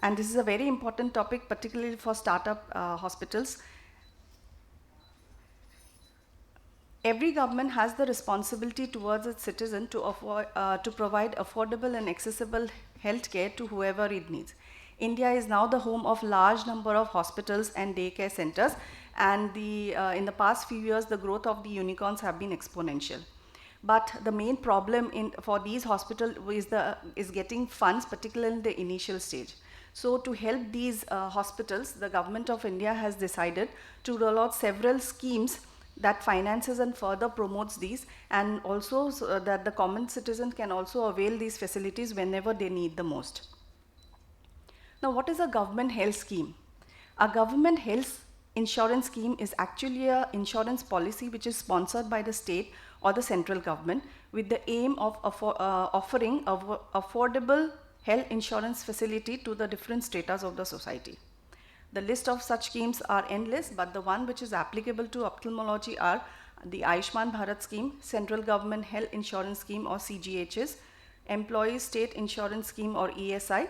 and this is a very important topic, particularly for startup hospitals. Every government has the responsibility towards its citizen to provide affordable and accessible healthcare to whoever it needs. India is now the home of large number of hospitals and daycare centers, and in the past few years, the growth of the unicorns have been exponential. But the main problem for these hospitals is getting funds, particularly in the initial stage. So to help these hospitals, the government of India has decided to roll out several schemes that finances and further promotes these, and also so that the common citizen can also avail these facilities whenever they need the most. Now, what is a government health scheme? A government health insurance scheme is actually an insurance policy which is sponsored by the state or the central government with the aim of offering affordable health insurance facility to the different stratas of the society. The list of such schemes are endless, but the one which is applicable to ophthalmology are the Ayushman Bharat scheme, Central Government Health Insurance Scheme or CGHS, Employees State Insurance Scheme or ESI,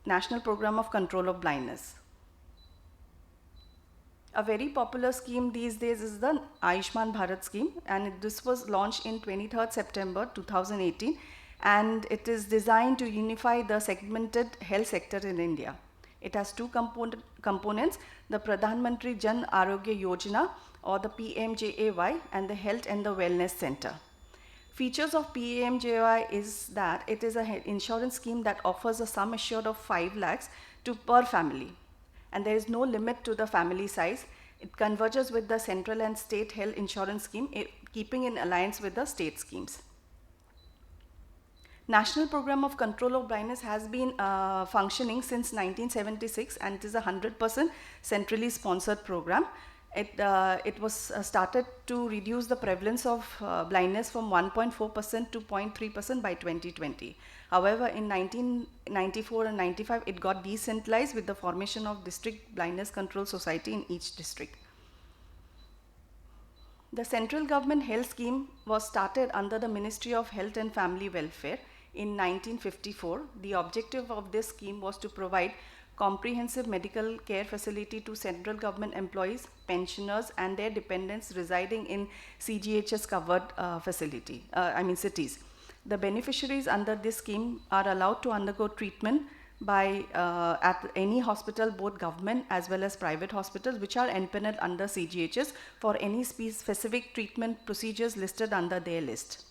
National Program of Control of Blindness. A very popular scheme these days is the Ayushman Bharat scheme, and this was launched in 23rd September 2018, and it is designed to unify the segmented health sector in India. It has two components, the Pradhan Mantri Jan Arogya Yojana or the PMJAY and the Health and the Wellness Center. Features of PMJY is that it is an insurance scheme that offers a sum assured of 5 lakhs to per family, and there is no limit to the family size. It converges with the central and state health insurance scheme, keeping in alliance with the state schemes. National Program of Control of Blindness has been functioning since 1976, and it is a 100% centrally sponsored program. It was started to reduce the prevalence of blindness from 1.4% to 0.3% by 2020. However, in 1994 and 95, it got decentralized with the formation of District Blindness Control Society in each district. The central government health scheme was started under the Ministry of Health and Family Welfare in 1954. The objective of this scheme was to provide comprehensive medical care facility to central government employees, pensioners, and their dependents residing in CGHS covered cities. The beneficiaries under this scheme are allowed to undergo treatment by at any hospital, both government as well as private hospitals, which are empaneled under CGHS for any specific treatment procedures listed under their list.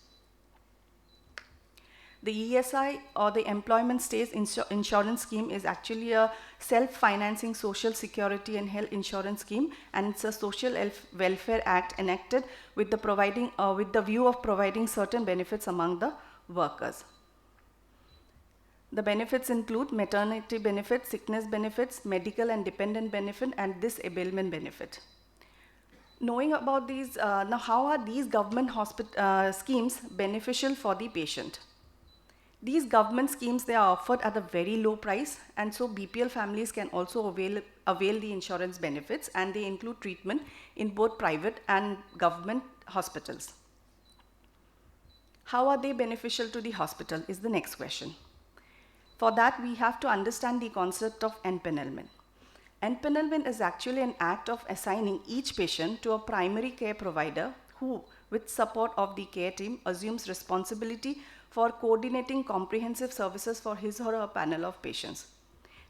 The ESI, or the Employment Stays Insurance Scheme, is actually a self-financing social security and health insurance scheme, and it's a social welfare act enacted with the view of providing certain benefits among the workers. The benefits include maternity benefit, sickness benefits, medical and dependent benefit, and disablement benefit. Knowing about these, now how are these government schemes beneficial for the patient? These government schemes, they are offered at a very low price, and so BPL families can also avail the insurance benefits, and they include treatment in both private and government hospitals. How are they beneficial to the hospital is the next question. For that, we have to understand the concept of empanelment. Empanelment is actually an act of assigning each patient to a primary care provider who, with support of the care team, assumes responsibility for coordinating comprehensive services for his or her panel of patients.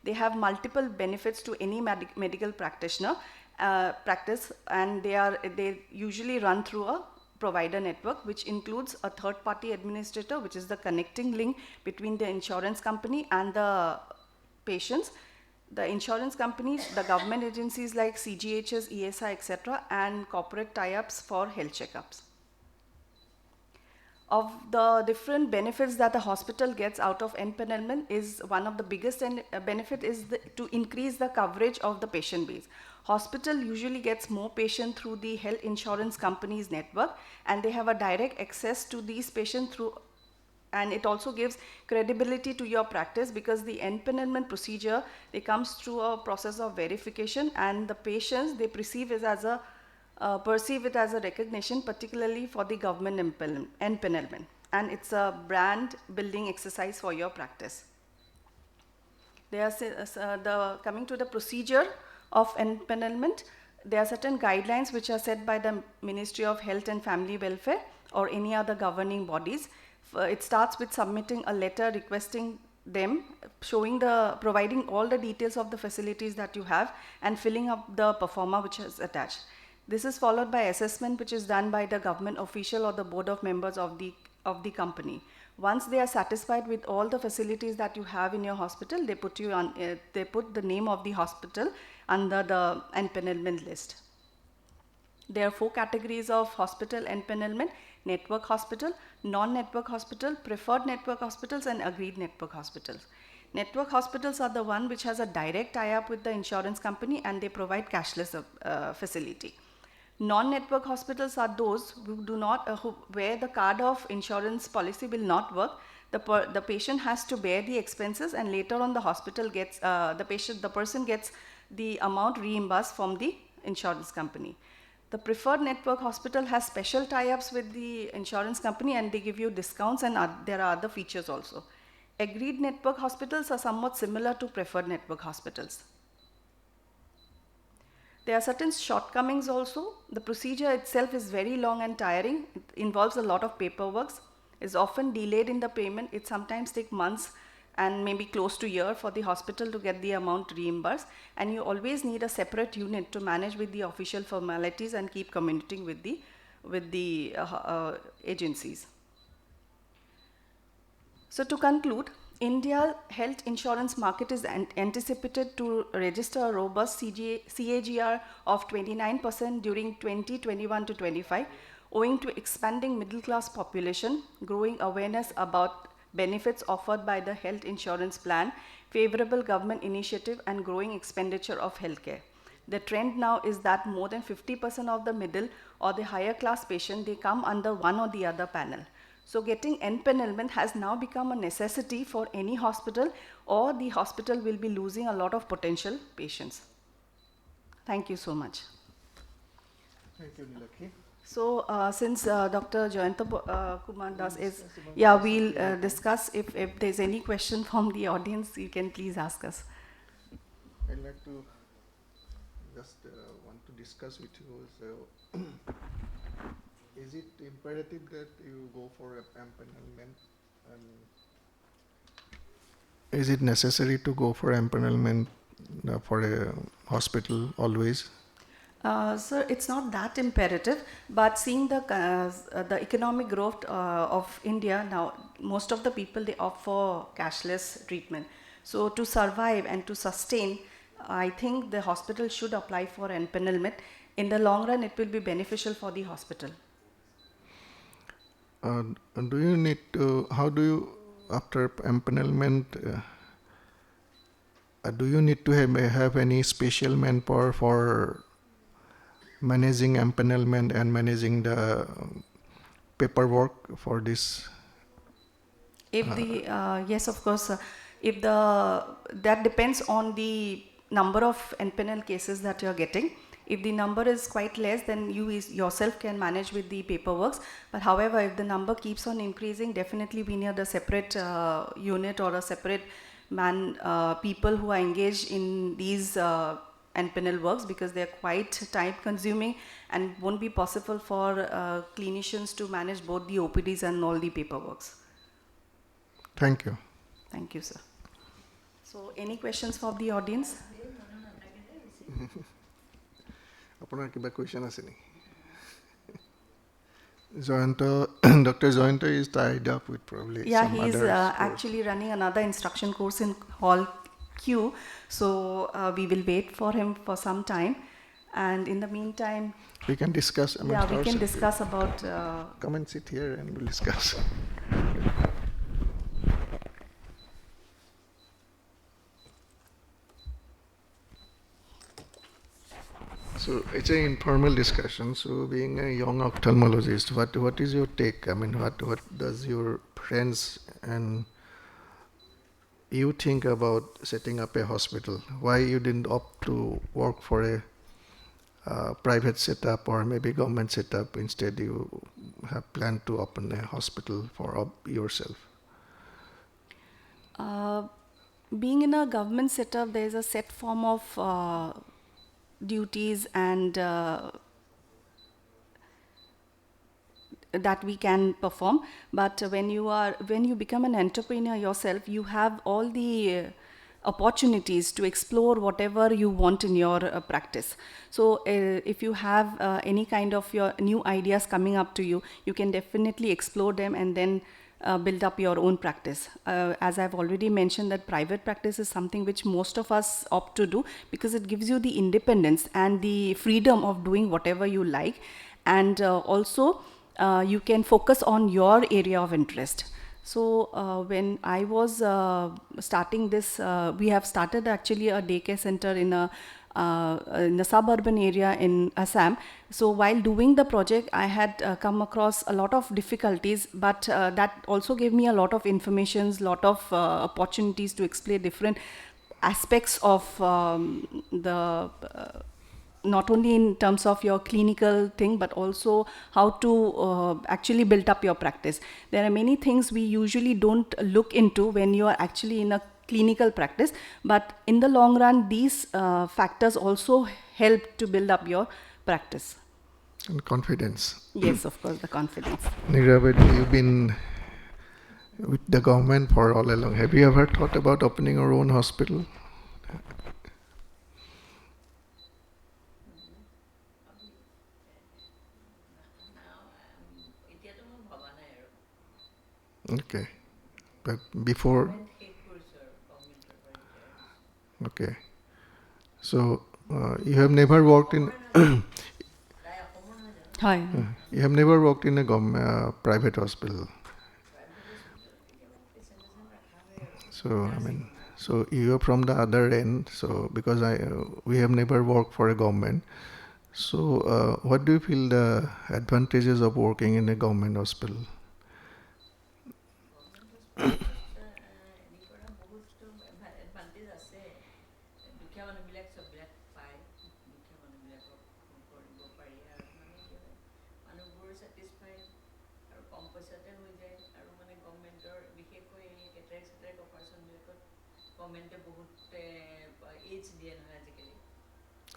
They have multiple benefits to any medical practitioner practice, and they usually run through a provider network, which includes a third-party administrator, which is the connecting link between the insurance company and the patients, the insurance companies, the government agencies like CGHS, ESI, etc., and corporate tie-ups for health checkups. Of the different benefits that the hospital gets out of empanelment, is one of the biggest benefit is to increase the coverage of the patient base. Hospital usually gets more patients through the health insurance company's network, and they have a direct access to these patients through, and it also gives credibility to your practice, because the empanelment procedure, it comes through a process of verification, and the patients, they perceive it as a recognition, particularly for the government empanelment, and it's a brand building exercise for your practice. Coming to the procedure of empanelment, there are certain guidelines which are set by the Ministry of Health and Family Welfare or any other governing bodies. It starts with submitting a letter requesting them, providing all the details of the facilities that you have, and filling up the performa which is attached. This is followed by assessment, which is done by the government official or the board of members of the company. Once they are satisfied with all the facilities that you have in your hospital, they put the name of the hospital under the empanelment list. There are 4 categories of hospital empanelment: network hospital, non-network hospital, preferred network hospitals, and agreed network hospitals. Network hospitals are the one which has a direct tie-up with the insurance company, and they provide cashless facility. Non-network hospitals are those who do not, where the card of insurance policy will not work. The patient has to bear the expenses, and later on the hospital gets, the person gets the amount reimbursed from the insurance company. The preferred network hospital has special tie-ups with the insurance company, and they give you discounts, and there are other features also. Agreed network hospitals are somewhat similar to preferred network hospitals. There are certain shortcomings also. The procedure itself is very long and tiring. It involves a lot of paperwork, is often delayed in the payment. It sometimes takes months and maybe close to a year for the hospital to get the amount reimbursed, and you always need a separate unit to manage with the official formalities and keep communicating with the agencies. So to conclude, India health insurance market is anticipated to register a robust CAGR of 29% during 2021 to 25, owing to expanding middle class population, growing awareness about benefits offered by the health insurance plan, favorable government initiative, and growing expenditure of healthcare. The trend now is that more than 50% of the middle or the higher class patient, they come under one or the other panel. So getting empanelment has now become a necessity for any hospital, or the hospital will be losing a lot of potential patients. Thank you so much. Thank you, Nilakshi. So since Dr. Jayanta Kumar Das is, yeah, we'll discuss if there's any question from the audience, you can please ask us. I'd like to just want to discuss with you. So, is it imperative that you go for empanelment? Is it necessary to go for empanelment for a hospital always? Sir, it's not that imperative, but seeing the economic growth of India now, most of the people, they opt for cashless treatment. So to survive and to sustain, I think the hospital should apply for empanelment. In the long run, it will be beneficial for the hospital. Do you need to, how do you, after empanelment, do you need to have any special manpower for managing empanelment and managing the paperwork for this? If yes, of course, if that depends on the number of empanel cases that you're getting. If the number is quite less, then you yourself can manage with the paperwork. But however, if the number keeps on increasing, definitely we need a separate unit or a separate people who are engaged in these empanel works, because they're quite time consuming and won't be possible for clinicians to manage both the OPDs and all the paperworks. Thank you. Thank you, sir. So, any questions from the audience? আপোনাৰ কিবা question আছে নেকি? Jayanta, Dr. Jayanta is tied up with probably some he's other actually running another instruction course in Hall Q. So we will wait for him for some time. And in the meantime, we can discuss amongst we can ourselves. discuss about... Come and sit here and we'll discuss. So it's an informal discussion. So being a young ophthalmologist, what is your take? I mean, what does your friends and you think about setting up a hospital? Why you didn't opt to work for a private setup or maybe government setup? Instead, you have planned to open a hospital for yourself. Being in a government setup, there is a set form of duties and that we can perform, but when you become an entrepreneur yourself, you have all the opportunities to explore whatever you want in your practice. So if you have any kind of your new ideas coming up to you, you can definitely explore them and then build up your own practice. As I've already mentioned, that private practice is something which most of us opt to do, because it gives you the independence and the freedom of doing whatever you like, and also you can focus on your area of interest. So when I was starting this, we have started actually a daycare center in a suburban area in Assam. So while doing the project, I had come across a lot of difficulties, but that also gave me a lot of information, lot of opportunities to explore different aspects of not only in terms of your clinical thing, but also how to actually build up your practice. There are many things we usually don't look into when you are actually in a clinical practice, but in the long run, these factors also help to build up your practice. And confidence. Yes, of course, the confidence. Nirav, you've been with the government for all along. Have you ever thought about opening your own hospital? Okay. before. Okay. So you have never worked in. Hi. You have never worked in a private hospital. So I mean, so you are from the other end. So because we have never worked for a government. So what do you feel the advantages of working in a government hospital?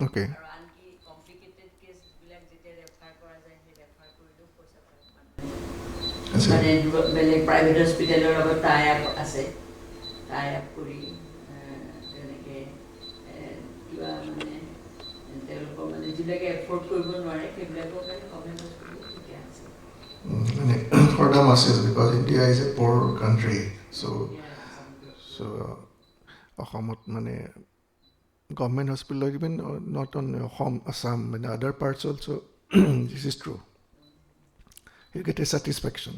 Okay. মানে বেলেগ private হস্পিটেলৰ লগত tie up আছে, tie up কৰি তেনেকৈ কিবা মানে তেওঁলোকৰ মানে যিবিলাকে এফৰ্ড কৰিব নোৱাৰে সেইবিলাকৰ কাৰণে গভৰ্ণমেণ্ট হস্পিটেল ঠিকে আছে। For the masses, because India is a poor country, so Assamot mane government hospital, even not on Assam, but other parts also, this is true. You get a satisfaction.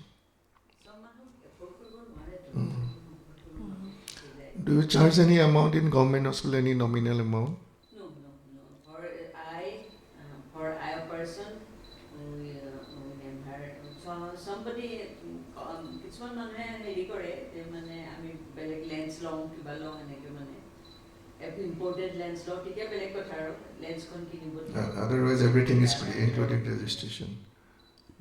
Do you charge any amount in government hospital, any nominal amount? No. For I a person, we never. So somebody, কিছুমান মানুহে হেৰি কৰে যে মানে আমি বেলেগ lens লওঁ কিবা লওঁ এনেকৈ মানে ইম্পৰ্টেড লেন্স লওঁ তেতিয়া বেলেগ কথা আৰু লেন্সখন কিনিব। Otherwise everything is free, including registration.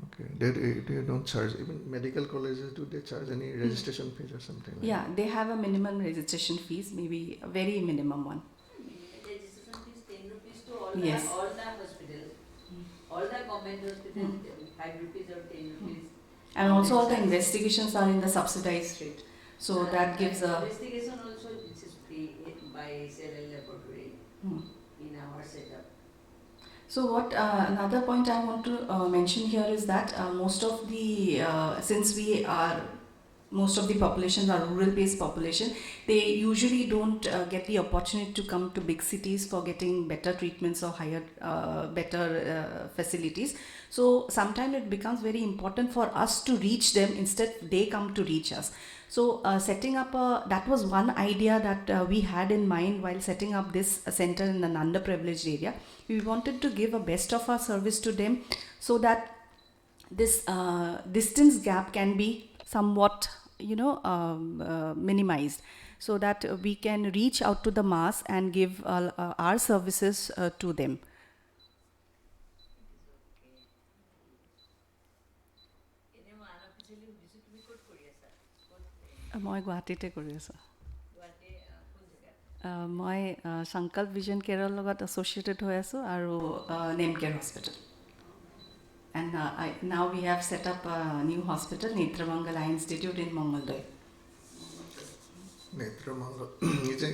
Okay. They don't charge, even medical colleges, do they charge any registration fees or something? Yeah, they have a minimum registration fees, maybe a very minimum one. Registration fees 10 rupees to Yes. all the hospital, all the government hospital, 5 rupees or 10 rupees. And also all the investigations are in the subsidized rate. So that gives a... Investigation also, this is free by CLL laboratory in our setup. So what another point I want to mention here is that most of the populations are rural-based population, they usually don't get the opportunity to come to big cities for getting better treatments or better facilities. So sometimes it becomes very important for us to reach them instead they come to reach us. So setting up that was one idea that we had in mind while setting up this center in an underprivileged area. We wanted to give a best of our service to them so that this distance gap can be somewhat minimized, so that we can reach out to the mass and give our services to them. মই গুৱাহাটীতে কৰি আছোঁ। মই সংকল্প vision কেয়াৰৰ লগত associated হৈ আছোঁ আৰু name care hospital. And now we have set up a new hospital, Netramangal Eye Institute in Mangalore. Netramangal,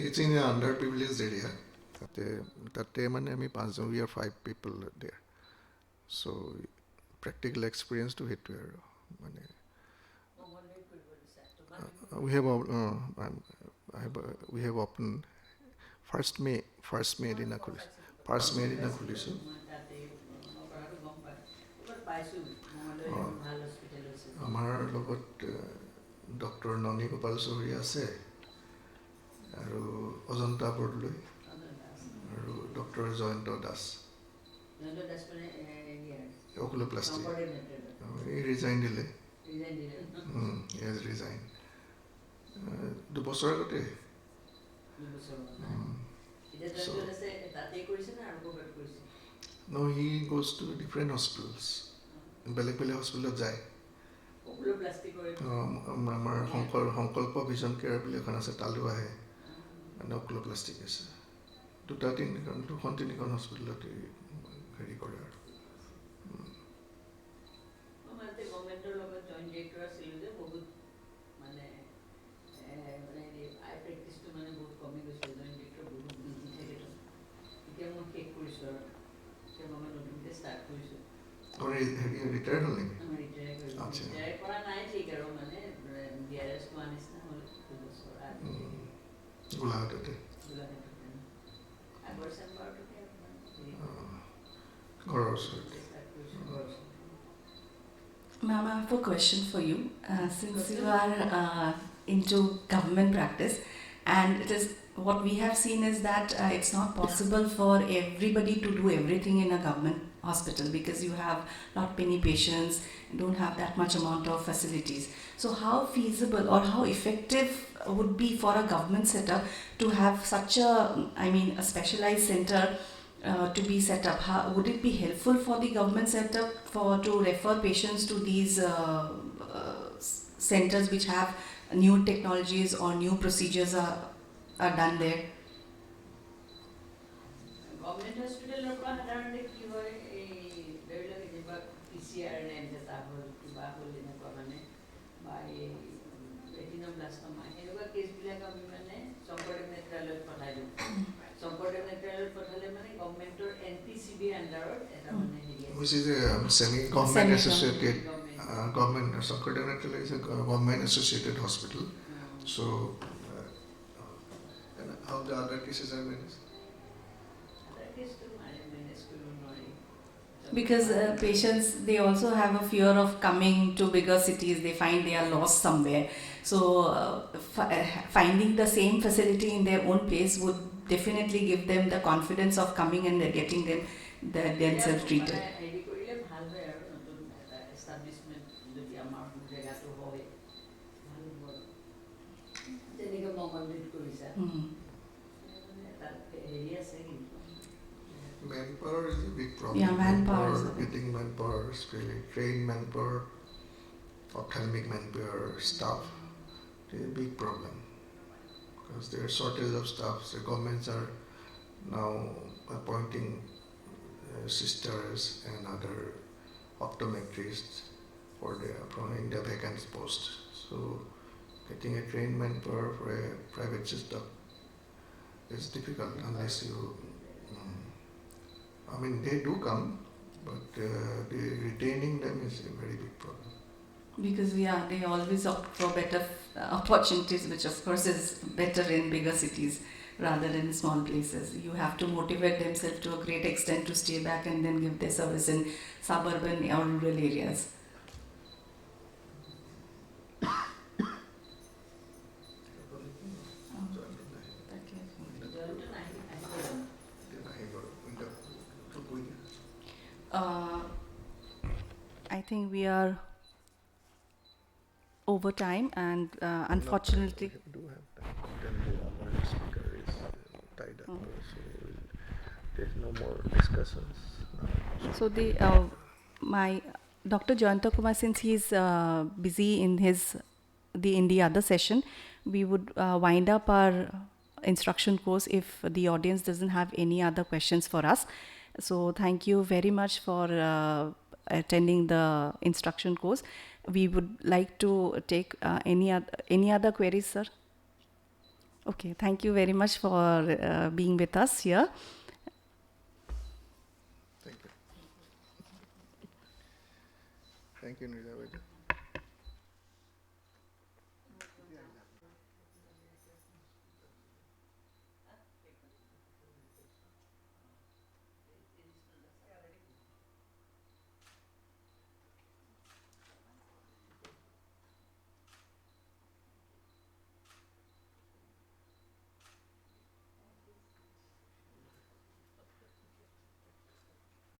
it's in an underprivileged area. We are 5 people there. So practical experience to hit where we have opened first May দিনা খুলিছোঁ। আমাৰ লগত doctor ননী গোপাল চৌধুৰী আছে আৰু অজন্তা বৰদলৈ আৰু doctor Jayanta Das. অকুলোপ্লাষ্টি এই resign দিলে। He has resigned. 2 বছৰ আগতে। No, he goes to different hospitals. বেলেগ হস্পিটেলত যায়। আমাৰ সংকল্প ভিজন কেয়াৰ বুলি এখন আছে, তালো আহে, মানে অকুলোপ্লাষ্টিক আছে। 2-3খন হস্পিটেলত হেৰি কৰে আৰু। ৰিটায়াৰ্ড হ'ল নেকি? আচ্ছা। গোলাঘাটতে আগৰ চেম্বাৰটোতে আপোনাৰ ঘৰৰ ওচৰতে Ma'am, I have a question for you. Since you are into government practice, and it is what we have seen is that it's not possible for everybody to do everything in a government hospital because you have not many patients, don't have that much amount of facilities. So how feasible or how effective would be for a government setup to have such a specialized center to be set up? How, would it be helpful for the government setup to refer patients to these centers which have new technologies or new procedures are done there? Government হস্পিটেলৰ পৰা সাধাৰণতে কি হয় এই ধৰি লওক যেনিবা PCR range এটা হ'ল কিবা হ'ল এনেকুৱা মানে বা এই ৰেটিনোব্লাষ্টমা এনেকুৱা কেছবিলাক আমি মানে শংকৰদেৱ নেত্ৰালয়ত পঠাই দিওঁ শংকৰদেৱ নেত্ৰালয়ত পঠালে মানে গভৰ্ণমেণ্টৰ NPCB আণ্ডাৰত এটা মানে হেৰি which is a semi-government associated government. Sakhardev National is a government associated hospital. So, and how the other cases are managed? Because patients, they also have a fear of coming to bigger cities. They find they are lost somewhere. So finding the same facility in their own place would definitely give them the confidence of coming and getting themselves treated. Manpower is a big problem. Yeah, manpower is a big- Getting manpower, really trained manpower, ophthalmic manpower, staff, is a big problem because there are shortage of staff. The governments are now appointing sisters and other optometrists from the vacant posts. So getting a trained manpower for a private system is difficult unless you. I mean, they do come, but retaining them is a very big problem. Because they always opt for better opportunities, which of course is better in bigger cities rather than small places. You have to motivate themselves to a great extent to stay back and then give their service in suburban or rural areas. I think we are over time, and unfortunately, We do have time. Then the other speaker is tied up, so there's no more discussions. so my Dr. Jayanta Kumar, since he's busy in the other session, we would wind up our instruction course if the audience doesn't have any other questions for us. So thank you very much for attending the instruction course. We would like to take any other queries, sir? Okay, thank you very much for being with us here. Thank you. Thank you, Nilakshi.